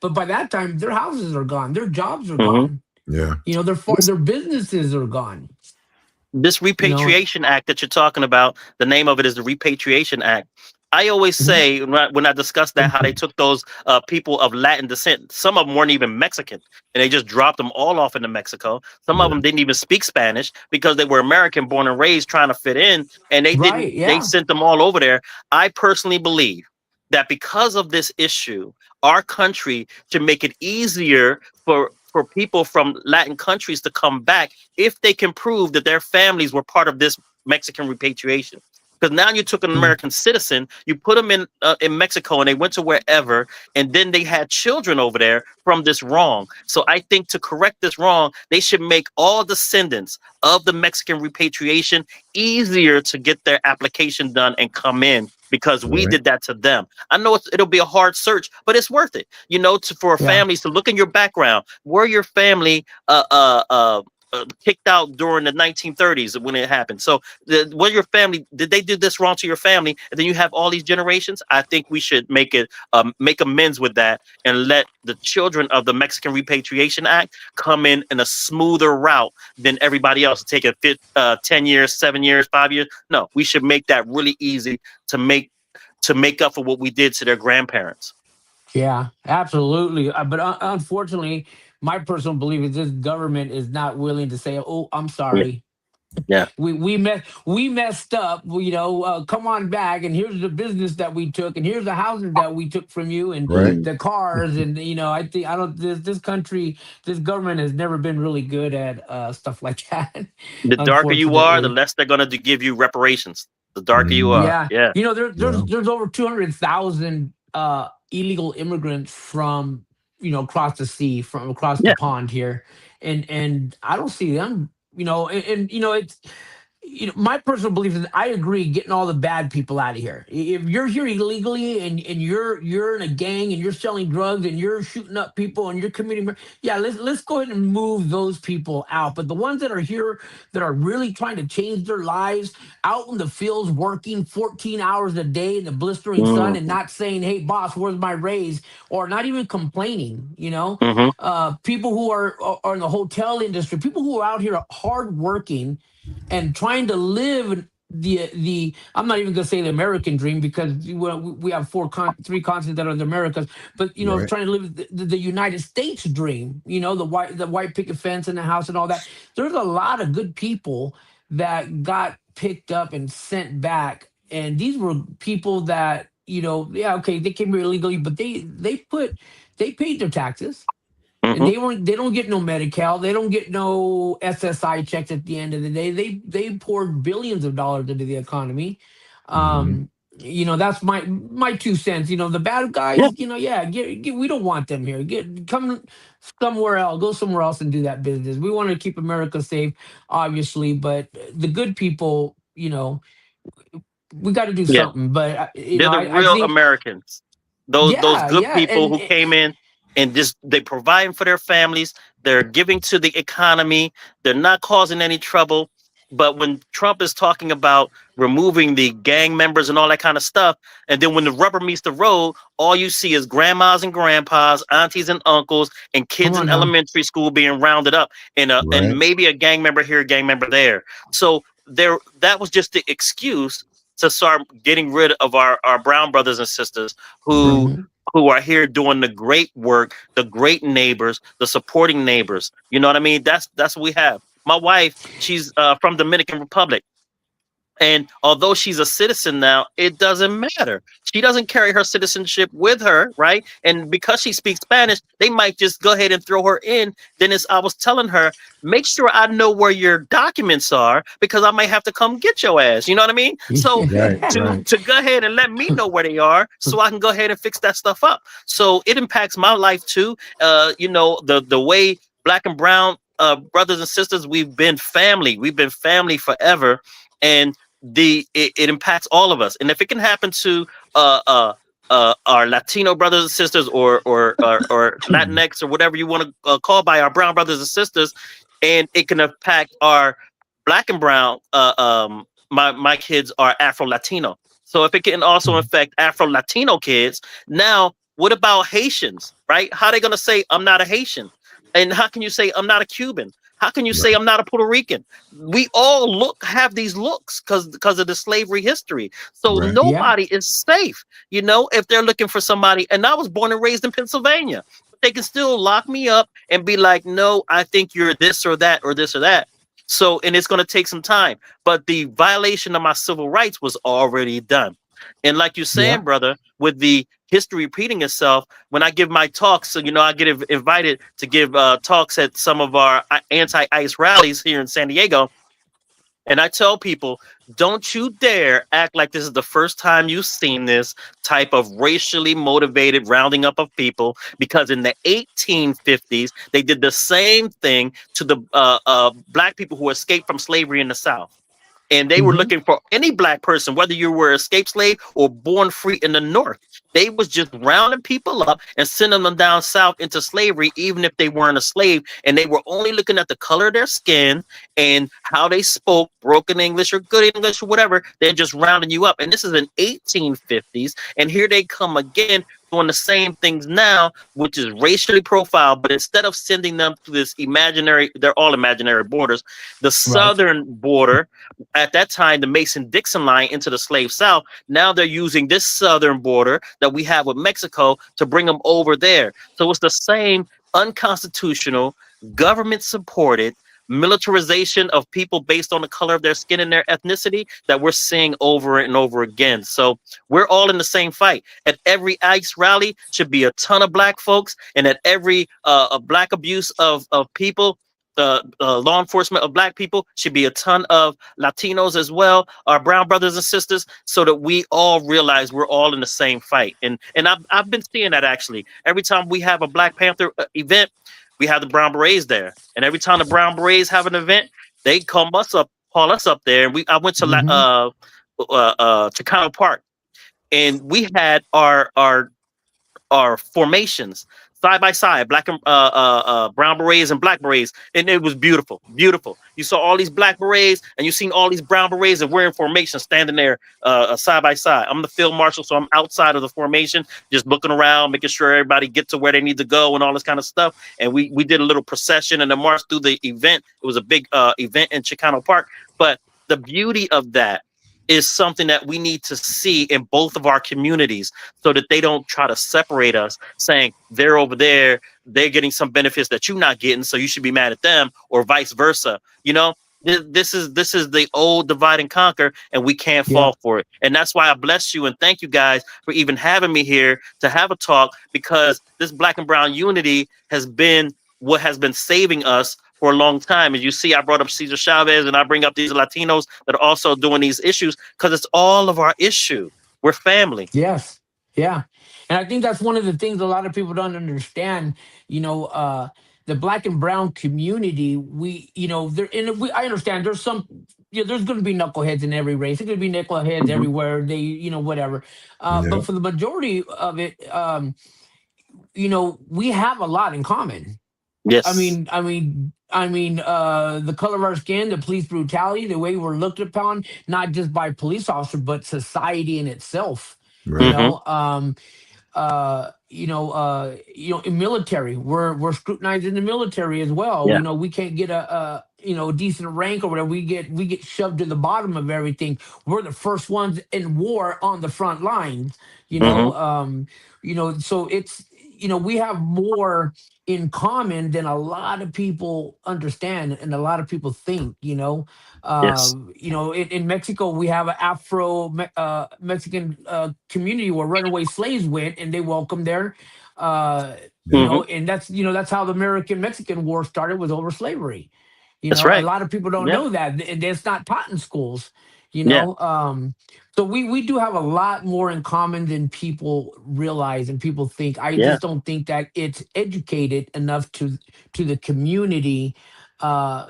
but by that time their houses are gone, their jobs are Mm-hmm. gone, Yeah. their businesses are gone. This You know. repatriation act that you're talking about, the name of it is the Repatriation Act. I always Mhm. say when I discuss that, how they took those people of Latin descent. Some of them weren't even Mexican, and they just dropped them all off into Mexico. Some of Yeah. them didn't even speak Spanish because they were American, born and raised, trying to fit in, and they didn't. Right? They Yeah. sent them all over there. I personally believe that because of this issue, our country should make it easier for people from Latin countries to come back if they can prove that their families were part of this Mexican repatriation. Because now you took an Mm. American citizen, you put them in Mexico, and they went to wherever, and then they had children over there from this wrong. So I think to correct this wrong, they should make all descendants of the Mexican repatriation easier to get their application done and come in because we Right. did that to them. I know it'll be a hard search, but it's worth it. For Yeah. families to look in your background, were your family kicked out during the 1930s when it happened. So, was your family, did they do this wrong to your family? And then you have all these generations. I think we should make amends with that and let the children of the Mexican Repatriation Act come in a smoother route than everybody else. Take 10 years, 7 years, 5 years. No, we should make that really easy to make up for what we did to their grandparents. Yeah, absolutely. But unfortunately, my personal belief is this government is not willing to say, "Oh, I'm Yeah, sorry. yeah, We messed up. Come on back, and here's the business that we took, and here's the houses that we took from you, and Right. mhm. the cars, and I don't. This country, this government has never been really good at stuff like that. The darker you are, the Unfortunately. less they're gonna give you reparations. The darker you Mhm. are, Yeah, yeah, there's Yeah. there's over 200,000 illegal immigrants from across the sea, from across the yeah. pond here, and I don't see them. It's my personal belief is I agree getting all the bad people out of here. If you're here illegally and you're in a gang and you're selling drugs and you're shooting up people and you're committing yeah, let's go ahead and move those people out. But the ones that are here that are really trying to change their lives out in the fields working 14 hours a day in the blistering sun and Mm-hmm. not saying, "Hey boss, where's my raise?" or not even complaining, Mm-hmm. people who are in the hotel industry, people who are out here hard working and trying to live the I'm not even going to say the American dream because we have three continents that are the Americas, but Right. trying to live the United States dream, the white picket fence in the house and all that. There's a lot of good people that got picked up and sent back, and these were people that yeah, okay, they came here illegally, but they paid their taxes, and Mm-hmm. they don't get no Medi-Cal, they don't get no SSI checks at the end of the day. They poured billions of dollars into the economy. Mhm. um that's my 2 cents. The bad Yeah, guys, yeah, we don't want them here. Come somewhere else, go somewhere else and do that business. We want to keep America safe, obviously, but the good people, we got to do yeah. something. But They're the I real think, Americans. Those yeah, good yeah, people who came in and just they providing for their families. They're giving to the economy. They're not causing any trouble. But when Trump is talking about removing the gang members and all that kind of stuff, and then when the rubber meets the road, all you see is grandmas and grandpas, aunties and uncles, and come kids on in now. elementary school being rounded up, and Right. maybe a gang member here, a gang member there. So that was just the excuse to start getting rid of our brown brothers and sisters who Mhm. are here doing the great work, the great neighbors, the supporting neighbors. You know what I mean? That's what we have. My wife, she's from Dominican Republic. And although she's a citizen now, it doesn't matter. She doesn't carry her citizenship with her, right? And because she speaks Spanish, they might just go ahead and throw her in. Then as I was telling her, make sure I know where your documents are because I might have to come get your ass. You know what I mean? So Right, to right. to go ahead and let me know where they are so I can go ahead and fix that stuff up. So it impacts my life too. The way black and brown brothers and sisters, we've been family. We've been family forever. And it impacts all of us. And if it can happen to uh uh our Latino brothers and sisters, or Latinx, or whatever you want to call by our brown brothers and sisters, and it can impact our black and brown. My kids are Afro Latino, so if it can also affect Afro Latino kids, now what about Haitians? Right? How they gonna say I'm not a Haitian? And how can you say I'm not a Cuban? How can you say Right. I'm not a Puerto Rican? We all have these looks because of the slavery history. So Right. Yeah. nobody is safe, if they're looking for somebody. And I was born and raised in Pennsylvania, but they can still lock me up and be like, no, I think you're this or that or this or that. So, and it's going to take some time, but the violation of my civil rights was already done. And like you're saying, Yeah. brother, with the history repeating itself, when I give my talks, so I get invited to give talks at some of our anti-ICE rallies here in San Diego, and I tell people, don't you dare act like this is the first time you've seen this type of racially motivated rounding up of people, because in the 1850s, they did the same thing to the black people who escaped from slavery in the South. And they were Mhm. looking for any black person, whether you were escaped slave or born free in the North. They was just rounding people up and sending them down south into slavery, even if they weren't a slave. And they were only looking at the color of their skin and how they spoke, broken English or good English or whatever. They're just rounding you up. And this is in 1850s. And here they come again doing the same things now, which is racially profiled. But instead of sending them to this imaginary, they're all imaginary borders, the Right. southern border, at that time, the Mason-Dixon line into the slave South. Now they're using this southern border that we have with Mexico to bring them over there. So it's the same unconstitutional, government-supported militarization of people based on the color of their skin and their ethnicity that we're seeing over and over again. So we're all in the same fight. At every ICE rally should be a ton of black folks, and at every black abuse of people, the law enforcement of black people, should be a ton of Latinos as well, our brown brothers and sisters, so that we all realize we're all in the same fight. And I've been seeing that actually. Every time we have a Black Panther event, we have the Brown Berets there, and every time the Brown Berets have an event, they call us up there. And I went to Mhm. Chicano Park, and we had our formations side by side, black and brown berets and black berets, and it was beautiful, beautiful. You saw all these black berets, and you seen all these brown berets, and we're in formation, standing there side by side. I'm the field marshal, so I'm outside of the formation, just looking around, making sure everybody gets to where they need to go, and all this kind of stuff. And we did a little procession and a march through the event. It was a big event in Chicano Park, but the beauty of that is something that we need to see in both of our communities, so that they don't try to separate us, saying they're over there, they're getting some benefits that you're not getting, so you should be mad at them, or vice versa. This is the old divide and conquer, and we can't Yeah. fall for it. And that's why I bless you and thank you guys for even having me here to have a talk, because this black and brown unity has been what has been saving us for a long time. As you see, I brought up Cesar Chavez, and I bring up these Latinos that are also doing these issues, because it's all of our issue. We're family. Yes. Yeah. And I think that's one of the things a lot of people don't understand. You know, the black and brown community, there, and I understand there's some, there's going to be knuckleheads in every race. There's going to be knuckleheads Mhm. everywhere. They, whatever. Yeah. But for the majority of it, we have a lot in common. I Yes. mean, I mean, the color of our skin, the police brutality, the way we're looked upon, not just by police officers, but society in itself. You Right. Hmm. know, in military, we're scrutinized in the military as well. Yeah. We can't get decent rank or whatever, we get shoved to the bottom of everything. We're the first ones in war on the front lines. You Hmm. know, so it's we have more in common than a lot of people understand and a lot of people think. Yes. In Mexico we have an Mexican community where runaway slaves went and they welcomed there. Uh, Yeah. Hmm. and that's how the American Mexican War started, was over slavery. That's A right. lot of people don't Yeah. know that, and it's not taught in schools. You Yeah. know, so we do have a lot more in common than people realize and people think. I Yeah. just don't think that it's educated enough to the community. Uh,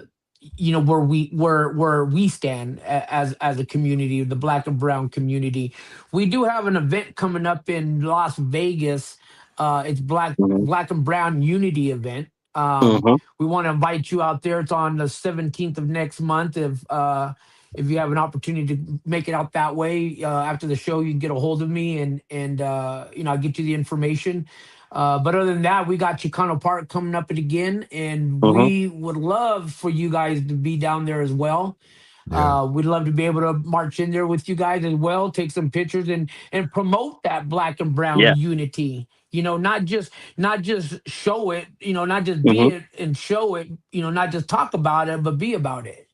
where we stand as a community, the Black and Brown community. We do have an event coming up in Las Vegas. It's Hmm. Black and Brown Unity event. Hmm. We want to invite you out there. It's on the 17th of next month. If you have an opportunity to make it out that way, after the show, you can get a hold of me, and I'll get you the information. But other than that, we got Chicano Park coming up again, and Hmm. we would love for you guys to be down there as well. Yeah. We'd love to be able to march in there with you guys as well, take some pictures, and promote that Black and Brown Yeah. unity. Not just show it. Not just be Hmm. it and show it. Not just talk about it, but be about it.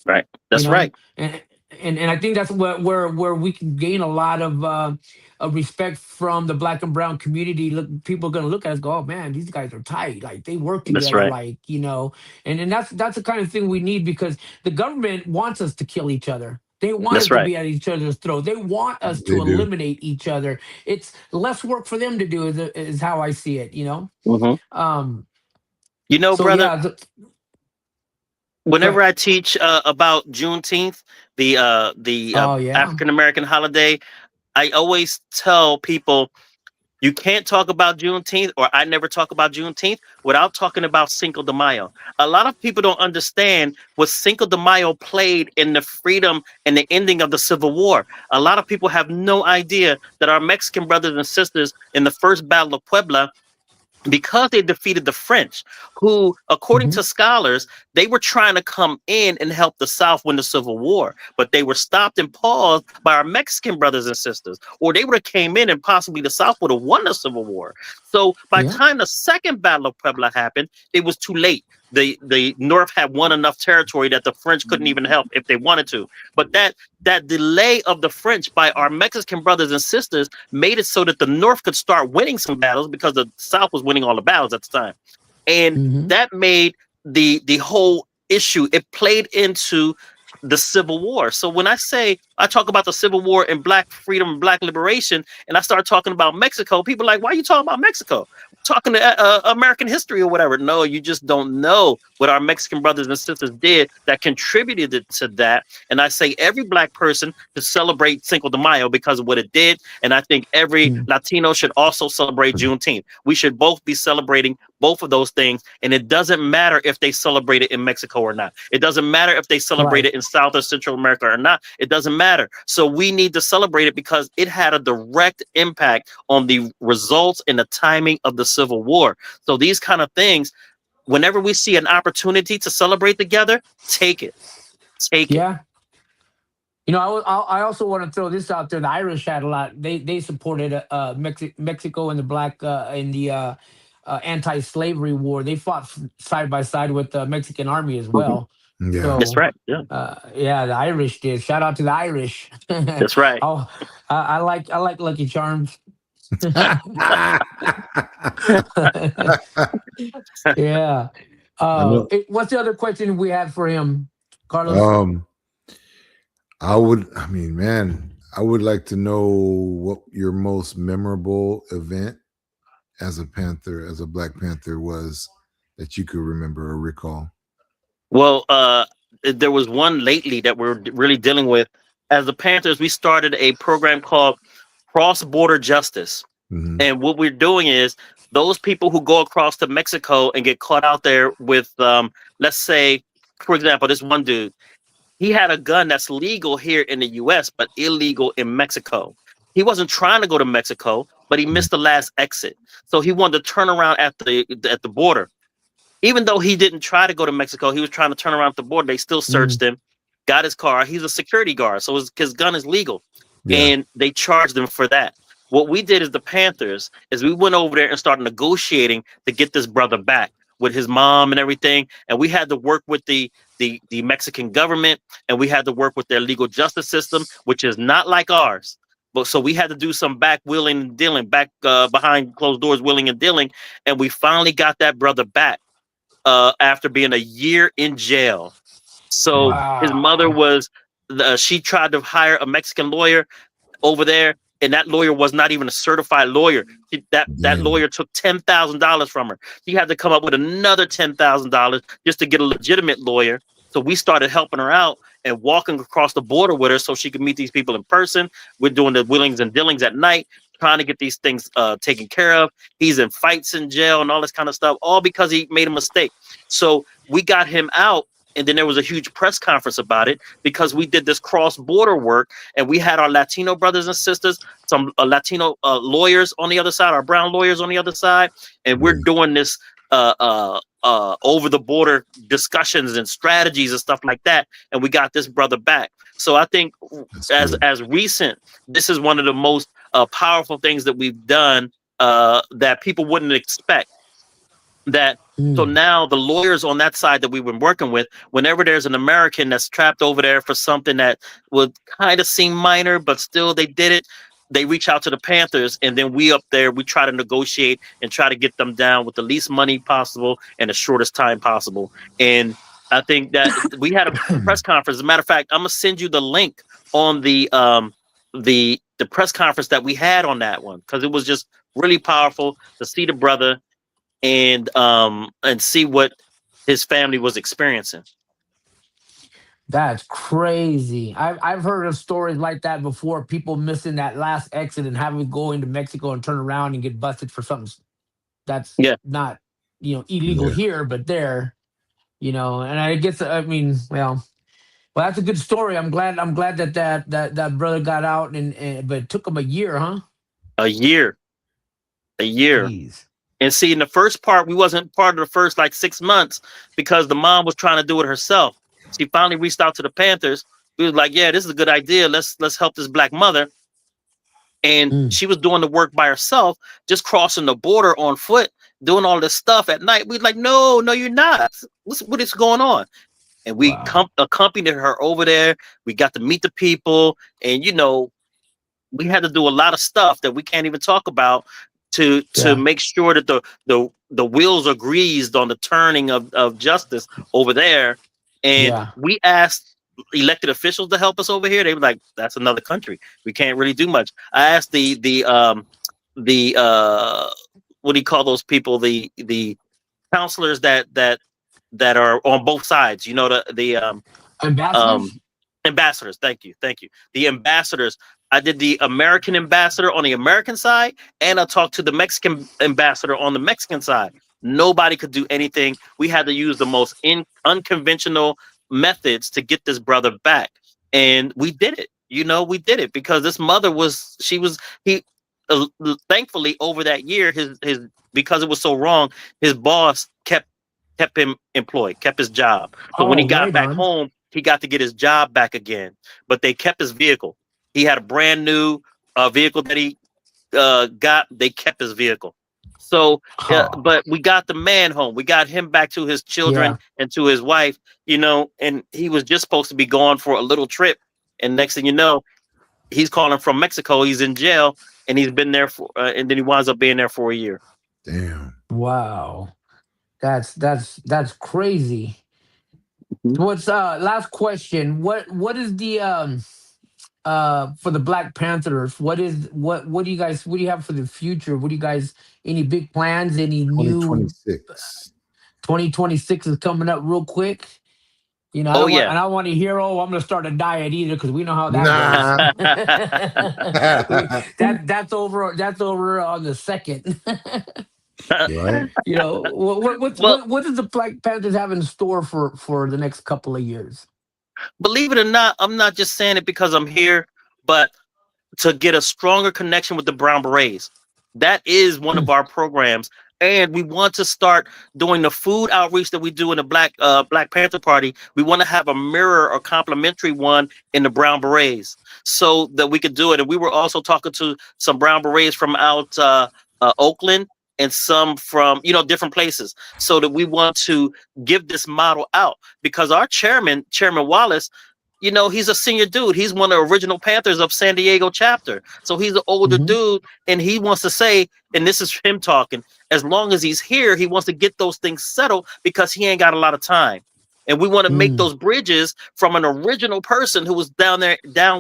Right. you That's know right. and I think that's where we can gain a lot of respect from the Black and Brown community. People are going to look at us, go, oh man, these guys are tight, like they work That's together, right. like, and that's the kind of thing we need, because the government wants us to kill each other. They want us That's to right. be at each other's throat. They want us They to do. eliminate each other. It's less work for them to do, is how I see it. Hmm. Um so Brother, yeah. Go whenever ahead. I teach about Juneteenth, the Oh yeah. African American holiday, I always tell people you can't talk about Juneteenth, or I never talk about Juneteenth without talking about Cinco de Mayo. A lot of people don't understand what Cinco de Mayo played in the freedom and the ending of the Civil War. A lot of people have no idea that our Mexican brothers and sisters in the first Battle of Puebla, because they defeated the French, who, according Hmm. to scholars, they were trying to come in and help the South win the Civil War, but they were stopped and paused by our Mexican brothers and sisters, or they would have came in and possibly the South would have won the Civil War. So by the Yeah. time the second Battle of Puebla happened, it was too late. The North had won enough territory that the French couldn't even help if they wanted to. But that delay of the French by our Mexican brothers and sisters made it so that the North could start winning some battles, because the South was winning all the battles at the time. And Hmm. that made the whole issue, it played into the Civil War. So when I talk about the Civil War and Black freedom and Black liberation, and I start talking about Mexico, people are like, why are you talking about Mexico? We're talking to American history or whatever. No, you just don't know what our Mexican brothers and sisters did that contributed to that. And I say every Black person should celebrate Cinco de Mayo because of what it did. And I think every Latino should also celebrate Juneteenth. We should both be celebrating both of those things. And it doesn't matter if they celebrate it in Mexico or not. It doesn't matter if they celebrate Right. it in South or Central America or not. It doesn't matter. So we need to celebrate it because it had a direct impact on the results and the timing of the Civil War. So these kind of things, whenever we see an opportunity to celebrate together, take it. Take it. Yeah. I also want to throw this out there. The Irish had a lot. They supported Mexico and the black in the anti-slavery war. They fought side by side with the Mexican army as Mhm. well. Yeah. That's So right. Yeah, yeah, the Irish did. Shout out to the Irish. that's right. Oh, I like Lucky Charms. Yeah. I know. What's the other question we had for him, Carlos? Um, I mean, man, I would like to know what your most memorable event as a Panther, as a Black Panther, was that you could remember or recall. Well, there was one lately that we're really dealing with. As the Panthers, we started a program called Cross Border Justice. Hmm. And what we're doing is those people who go across to Mexico and get caught out there with, let's say, for example, this one dude, he had a gun that's legal here in the US, but illegal in Mexico. He wasn't trying to go to Mexico, but he missed the last exit. So he wanted to turn around at the border. Even though he didn't try to go to Mexico, he was trying to turn around at the border. They still searched him, got his car. He's a security guard, so his gun is legal, and they charged him for that. What we did as the Panthers is we went over there and started negotiating to get this brother back with his mom and everything. And we had to work with the Mexican government, and we had to work with their legal justice system, which is not like ours. But so we had to do some back wheeling and dealing, back behind closed doors, wheeling and dealing. And we finally got that brother back after being a year in jail. So his mother was, she tried to hire a Mexican lawyer over there, and that lawyer was not even a certified lawyer. That lawyer took $10,000 from her. She had to come up with another $10,000 just to get a legitimate lawyer. So we started helping her out and walking across the border with her so she could meet these people in person. We're doing the willings and dealings at night, trying to get these things taken care of. He's in fights in jail and all this kind of stuff, all because he made a mistake. So we got him out. And then there was a huge press conference about it because we did this cross-border work, and we had our Latino brothers and sisters, some Latino lawyers on the other side, our brown lawyers on the other side, and we're doing this over-the-border discussions and strategies and stuff like that, and we got this brother back. So I think as recent, this is one of the most powerful things that we've done that people wouldn't expect. So now the lawyers on that side that we've been working with, whenever there's an American that's trapped over there for something that would kind of seem minor, but still they did it, they reach out to the Panthers, and then we up there, we try to negotiate and try to get them down with the least money possible and the shortest time possible. And I think that we had a press conference. As a matter of fact, I'm gonna send you the link on the press conference that we had on that one, because it was just really powerful to see the brother and see what his family was experiencing. That's crazy. I've heard of stories like that before. People missing that last exit and having to go into Mexico and turn around and get busted for something that's not illegal here, but there. And I guess well, that's a good story. I'm glad that brother got out, but it took him a year, huh? A year. Jeez. And see, in the first part, we wasn't part of the first 6 months because the mom was trying to do it herself. She finally reached out to the Panthers. We was like, yeah, this is a good idea. Let's help this black mother. And she was doing the work by herself, just crossing the border on foot, doing all this stuff at night. We was like, no, you're not. What is going on? And we accompanied her over there. We got to meet the people. And, we had to do a lot of stuff that we can't even talk about to make sure that the wheels are greased on the turning of justice over there. And we asked elected officials to help us over here. They were like, that's another country. We can't really do much. I asked the what do you call those people? The counselors that are on both sides, the ambassadors. Thank you. The ambassadors. I did the American ambassador on the American side, and I talked to the Mexican ambassador on the Mexican side. Nobody could do anything. We had to use the most unconventional methods to get this brother back. And we did it. We did it because this mother thankfully over that year, his because it was so wrong, his boss kept him employed, kept his job. So when he got back home, he got to get his job back again. But they kept his vehicle. He had a brand new vehicle that he got. They kept his vehicle. So, but we got the man home. We got him back to his children and to his wife, and he was just supposed to be gone for a little trip. And next thing you know, he's calling from Mexico. He's in jail, and he's been there and then he winds up being there for a year. Damn. Wow. That's crazy. What's last question? What is the for the Black Panthers? What do you have for the future? What do you guys, any big plans? Any new 2026 is coming up real quick. I don't want to hear, I'm gonna start a diet either, because we know how that goes. That's over on the second. Right. What does the Black Panthers have in store for the next couple of years? Believe it or not, I'm not just saying it because I'm here, but to get a stronger connection with the Brown Berets. That is one of our programs. And we want to start doing the food outreach that we do in the Black Panther Party. We want to have a mirror or complementary one in the Brown Berets, so that we could do it. And we were also talking to some Brown Berets from out Oakland, and some from, different places, so that we want to give this model out, because our Chairman Wallace, he's a senior dude. He's one of the original Panthers of San Diego chapter. So he's an older Hmm. dude, and he wants to say, and this is him talking, as long as he's here, he wants to get those things settled because he ain't got a lot of time. And we want to make Mm. those bridges from an original person who was down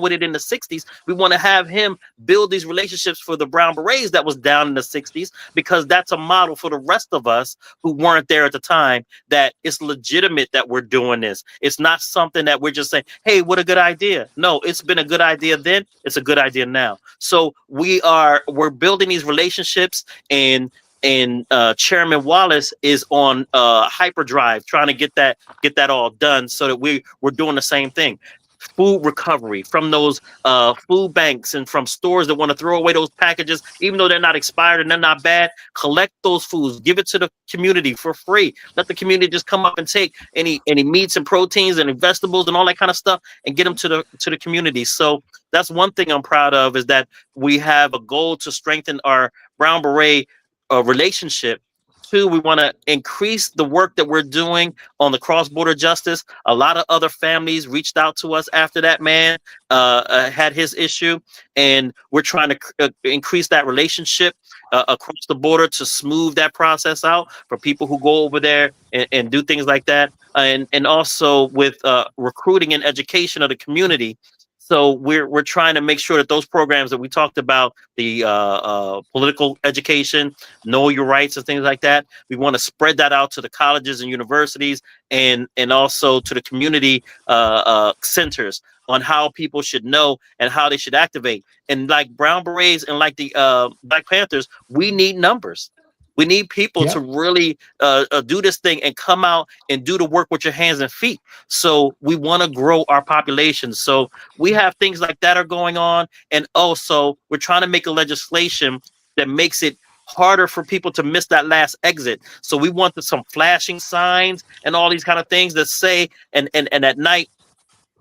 with it in the 60s. We want to have him build these relationships for the Brown Berets that was down in the 60s, because that's a model for the rest of us who weren't there at the time, that it's legitimate that we're doing this. It's not something that we're just saying, hey, what a good idea. No, it's been a good idea then. It's a good idea now. So we're building these relationships, and Chairman Wallace is on hyperdrive trying to get that all done, so that we're doing the same thing. Food recovery from those food banks and from stores that want to throw away those packages, even though they're not expired and they're not bad. Collect those foods, give it to the community for free. Let the community just come up and take any meats and proteins and vegetables and all that kind of stuff, and get them to the community. So that's one thing I'm proud of, is that we have a goal to strengthen our Brown Beret relationship. Two, we want to increase the work that we're doing on the cross-border justice. A lot of other families reached out to us after that man had his issue, and we're trying to increase that relationship across the border to smooth that process out for people who go over there and do things like that, and also with recruiting and education of the community. So we're trying to make sure that those programs that we talked about, the political education, know your rights, and things like that, we want to spread that out to the colleges and universities, and also to the community centers, on how people should know and how they should activate. And like Brown Berets and like the Black Panthers, we need numbers. We need people to Yep. really do this thing and come out and do the work with your hands and feet. So we want to grow our population. So we have things like that are going on. And also, we're trying to make a legislation that makes it harder for people to miss that last exit. So we want some flashing signs and all these kind of things that say, and at night,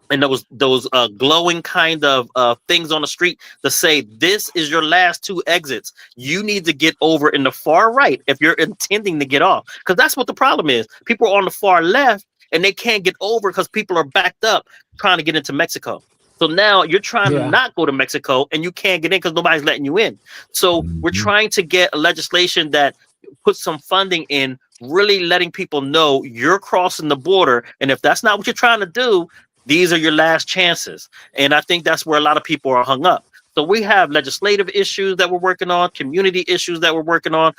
and those glowing kind of things on the street to say, this is your last two exits. You need to get over in the far right if you're intending to get off, because that's what the problem is. People are on the far left, and they can't get over because people are backed up trying to get into Mexico. So now you're trying to Yeah. not go to Mexico, and you can't get in because nobody's letting you in. So we're Mhm. trying to get a legislation that puts some funding in, really letting people know you're crossing the border, and if that's not what you're trying to do, these are your last chances. And I think that's where a lot of people are hung up. So we have legislative issues that we're working on, community issues that we're working on,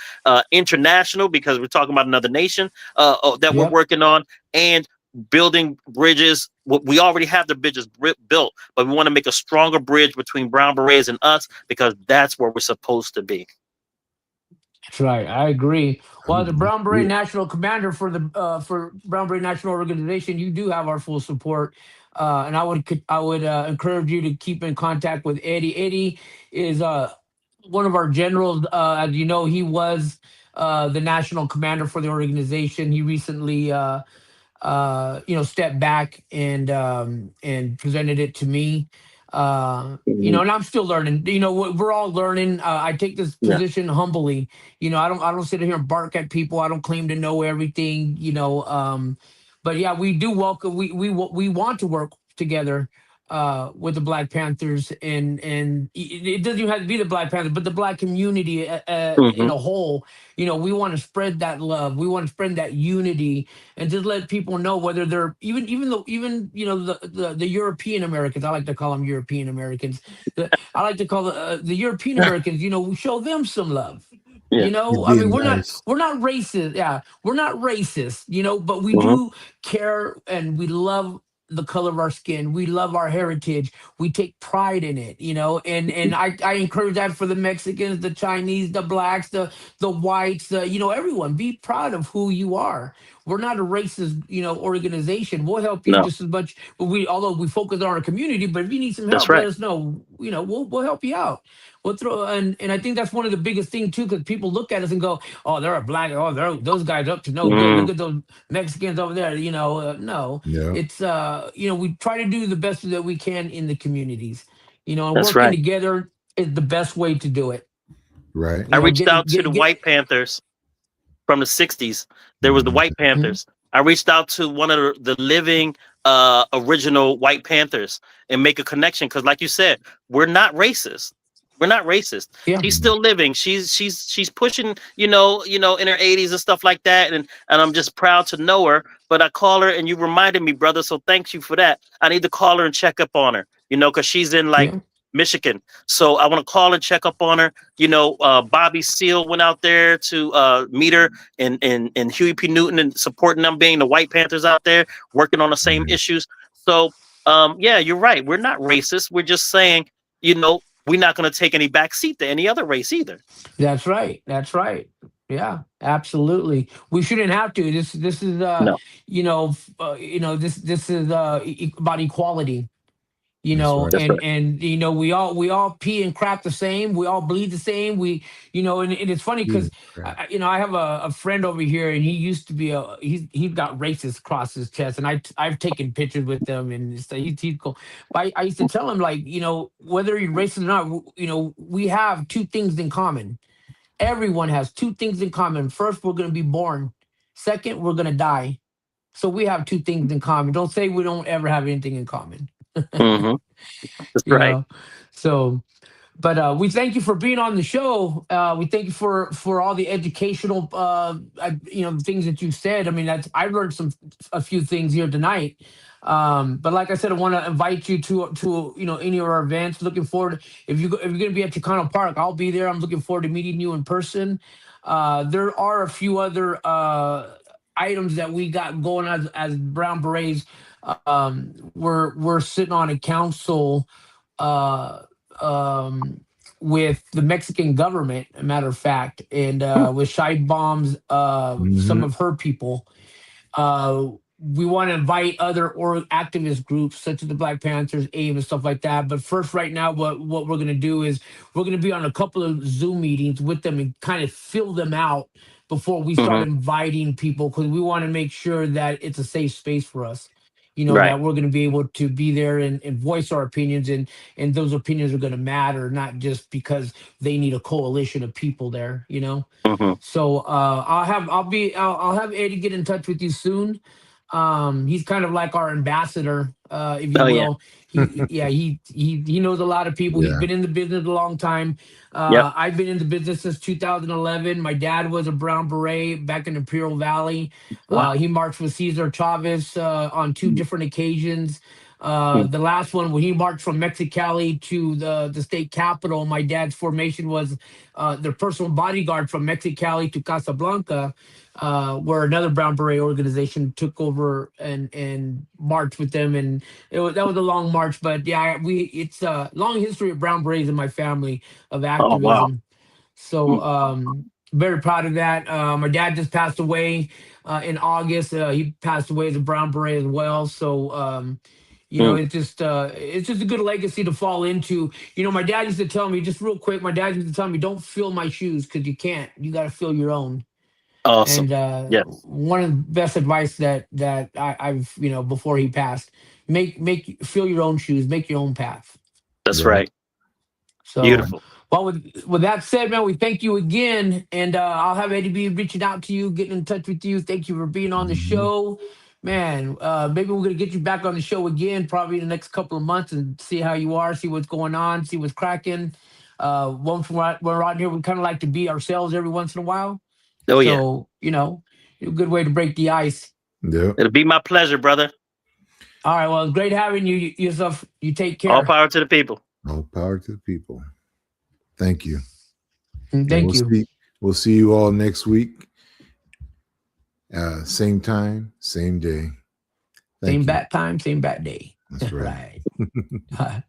international, because we're talking about another nation that we're Yep. working on, and building bridges. We already have the bridges built, but we want to make a stronger bridge between Brown Berets and us, because that's where we're supposed to be. That's right. I agree. Well, the Brown Beret Yeah. National Commander for Brown Beret National Organization, you do have our full support, and I would encourage you to keep in contact with Eddie. Eddie is one of our generals. As you know, he was the national commander for the organization. He recently stepped back and presented it to me. Mhm. And I'm still learning. We're all learning. I take this Yeah. position humbly. I don't sit here and bark at people. I don't claim to know everything. But yeah, we do welcome. We want to work together with the Black Panthers, and it doesn't even have to be the Black Panthers, but the Black community in Hmm. a whole. We want to spread that love. We want to spread that unity, and just let people know, whether they're even the European Americans. I like to call them European Americans. I like to call the European Americans. We show them some love. Yeah. You're I mean, being we're not nice. we're not racist. Yeah, we're not racist. But we Hmm. do care, and we love the color of our skin. We love our heritage. We take pride in it. And I encourage that for the Mexicans, the Chinese, the blacks, the whites, everyone. Be proud of who you are. we're not a racist, organization. We'll help you No, just as much. Although we focus on our community, but if you need some that's help, let right. us know. We'll help you out. We'll throw, and I think that's one of the biggest thing too, because people look at us and go, oh, they're a black, oh, those guys up to no good. Look Mm, at those Mexicans over there. No, Yeah. it's we try to do the best that we can in the communities, and that's working right. together is the best way to do it. Right. I reached Getting out to get the get. White Panthers from the 60s. There was the Mhm. White Mhm. Panthers. I reached out to one of the living original White Panthers and make a connection because, like you said, we're not racist. We're not racist. Yeah. She's still living. She's pushing, in her 80s and stuff like that. And I'm just proud to know her. But I call her and you reminded me, brother. So thank you for that. I need to call her and check up on her, because she's in like Yeah. Michigan. So I want to call and check up on her. Bobby Seale went out there to meet her and Huey P. Newton and supporting them being the White Panthers out there working on the same Right. issues. So, yeah, you're right. We're not racist. We're just saying, we're not going to take any back seat to any other race either. That's right. That's right. Yeah, absolutely. We shouldn't have to. This is No, this is about equality. That's right. that's right. And we all pee and crap the same. We all bleed the same. And it's funny Yeah, because crap. I have a friend over here, and he used to be he's got racist across his chest, and I've taken pictures with him, and so he's cool. I used to tell him, like, whether you're racist or not, we have two things in common. Everyone has two things in common. First, we're going to be born. Second, we're going to die. So we have two things in common. Don't say we don't ever have anything in common. Hmm. That's you right. know so but we thank you for being on the show. We thank you for all the educational things that you said. I mean, I learned a few things here tonight. But like I said, I want to invite you to any of our events. Looking forward, if you're going to be at Chicano Park, I'll be there. I'm looking forward to meeting you in person. There are a few other items that we got going as Brown Berets. We're sitting on a council uh, with the Mexican government, a matter of fact, and Mm, with Shy Bombs, some Hmm. of her people. Uh, we want to invite other or activist groups such as the Black Panthers, AIM, and stuff like that. But first, right now, what we're going to do is we're going to be on a couple of Zoom meetings with them and kind of fill them out before we start hmm. inviting people, because we want to make sure that it's a safe space for us. Right. That we're going to be able to be there and voice our opinions, and those opinions are going to matter, not just because they need a coalition of people there. Hmm. So I'll have Eddie get in touch with you soon. He's kind of like our ambassador, if you Oh yeah. will. He knows a lot of people. He's Yeah. been in the business a long time. Yep. I've been in the business since 2011. My dad was a Brown Beret back in Imperial Valley. Wow. He marched with Cesar Chavez on two Mm, different occasions. mm, The last one, when he marched from Mexicali to the state capitol, my dad's formation was their personal bodyguard from Mexicali to Casablanca, where another Brown Beret organization took over and marched with them, and that was a long march. But yeah, it's a long history of Brown Berets in my family of oh wow. activism. So Mm, very proud of that. My dad just passed away in August. He passed away as a Brown Beret as well. So mm. it's just a good legacy to fall into. My dad used to tell me, just real quick, my dad used to tell me, don't fill my shoes, because you can't. You got to fill your own. Awesome. And Yes, one of the best advice that I've before he passed, fill your own shoes, make your own path. that's Right. right. So, Beautiful. well, with that said, man, we thank you again, and I'll have Eddie B reaching out to you, getting in touch with you. Thank you for being on the Mhm. show, man. Maybe we're gonna get you back on the show again, probably in the next couple of months, and see how you are, see what's going on, see what's cracking. Once we're out here, we kind of like to be ourselves every once in a while. Oh yeah. So, a good way to break the ice. Yep. It'll be my pleasure, brother. All right. Well, it's great having you, Yusuf. You take All care. power to the people. All power to the people. Thank you. And And thank you. we'll see you all next week. Same time, same day. Thank Same you. bat time, same bat day. That's right. Right.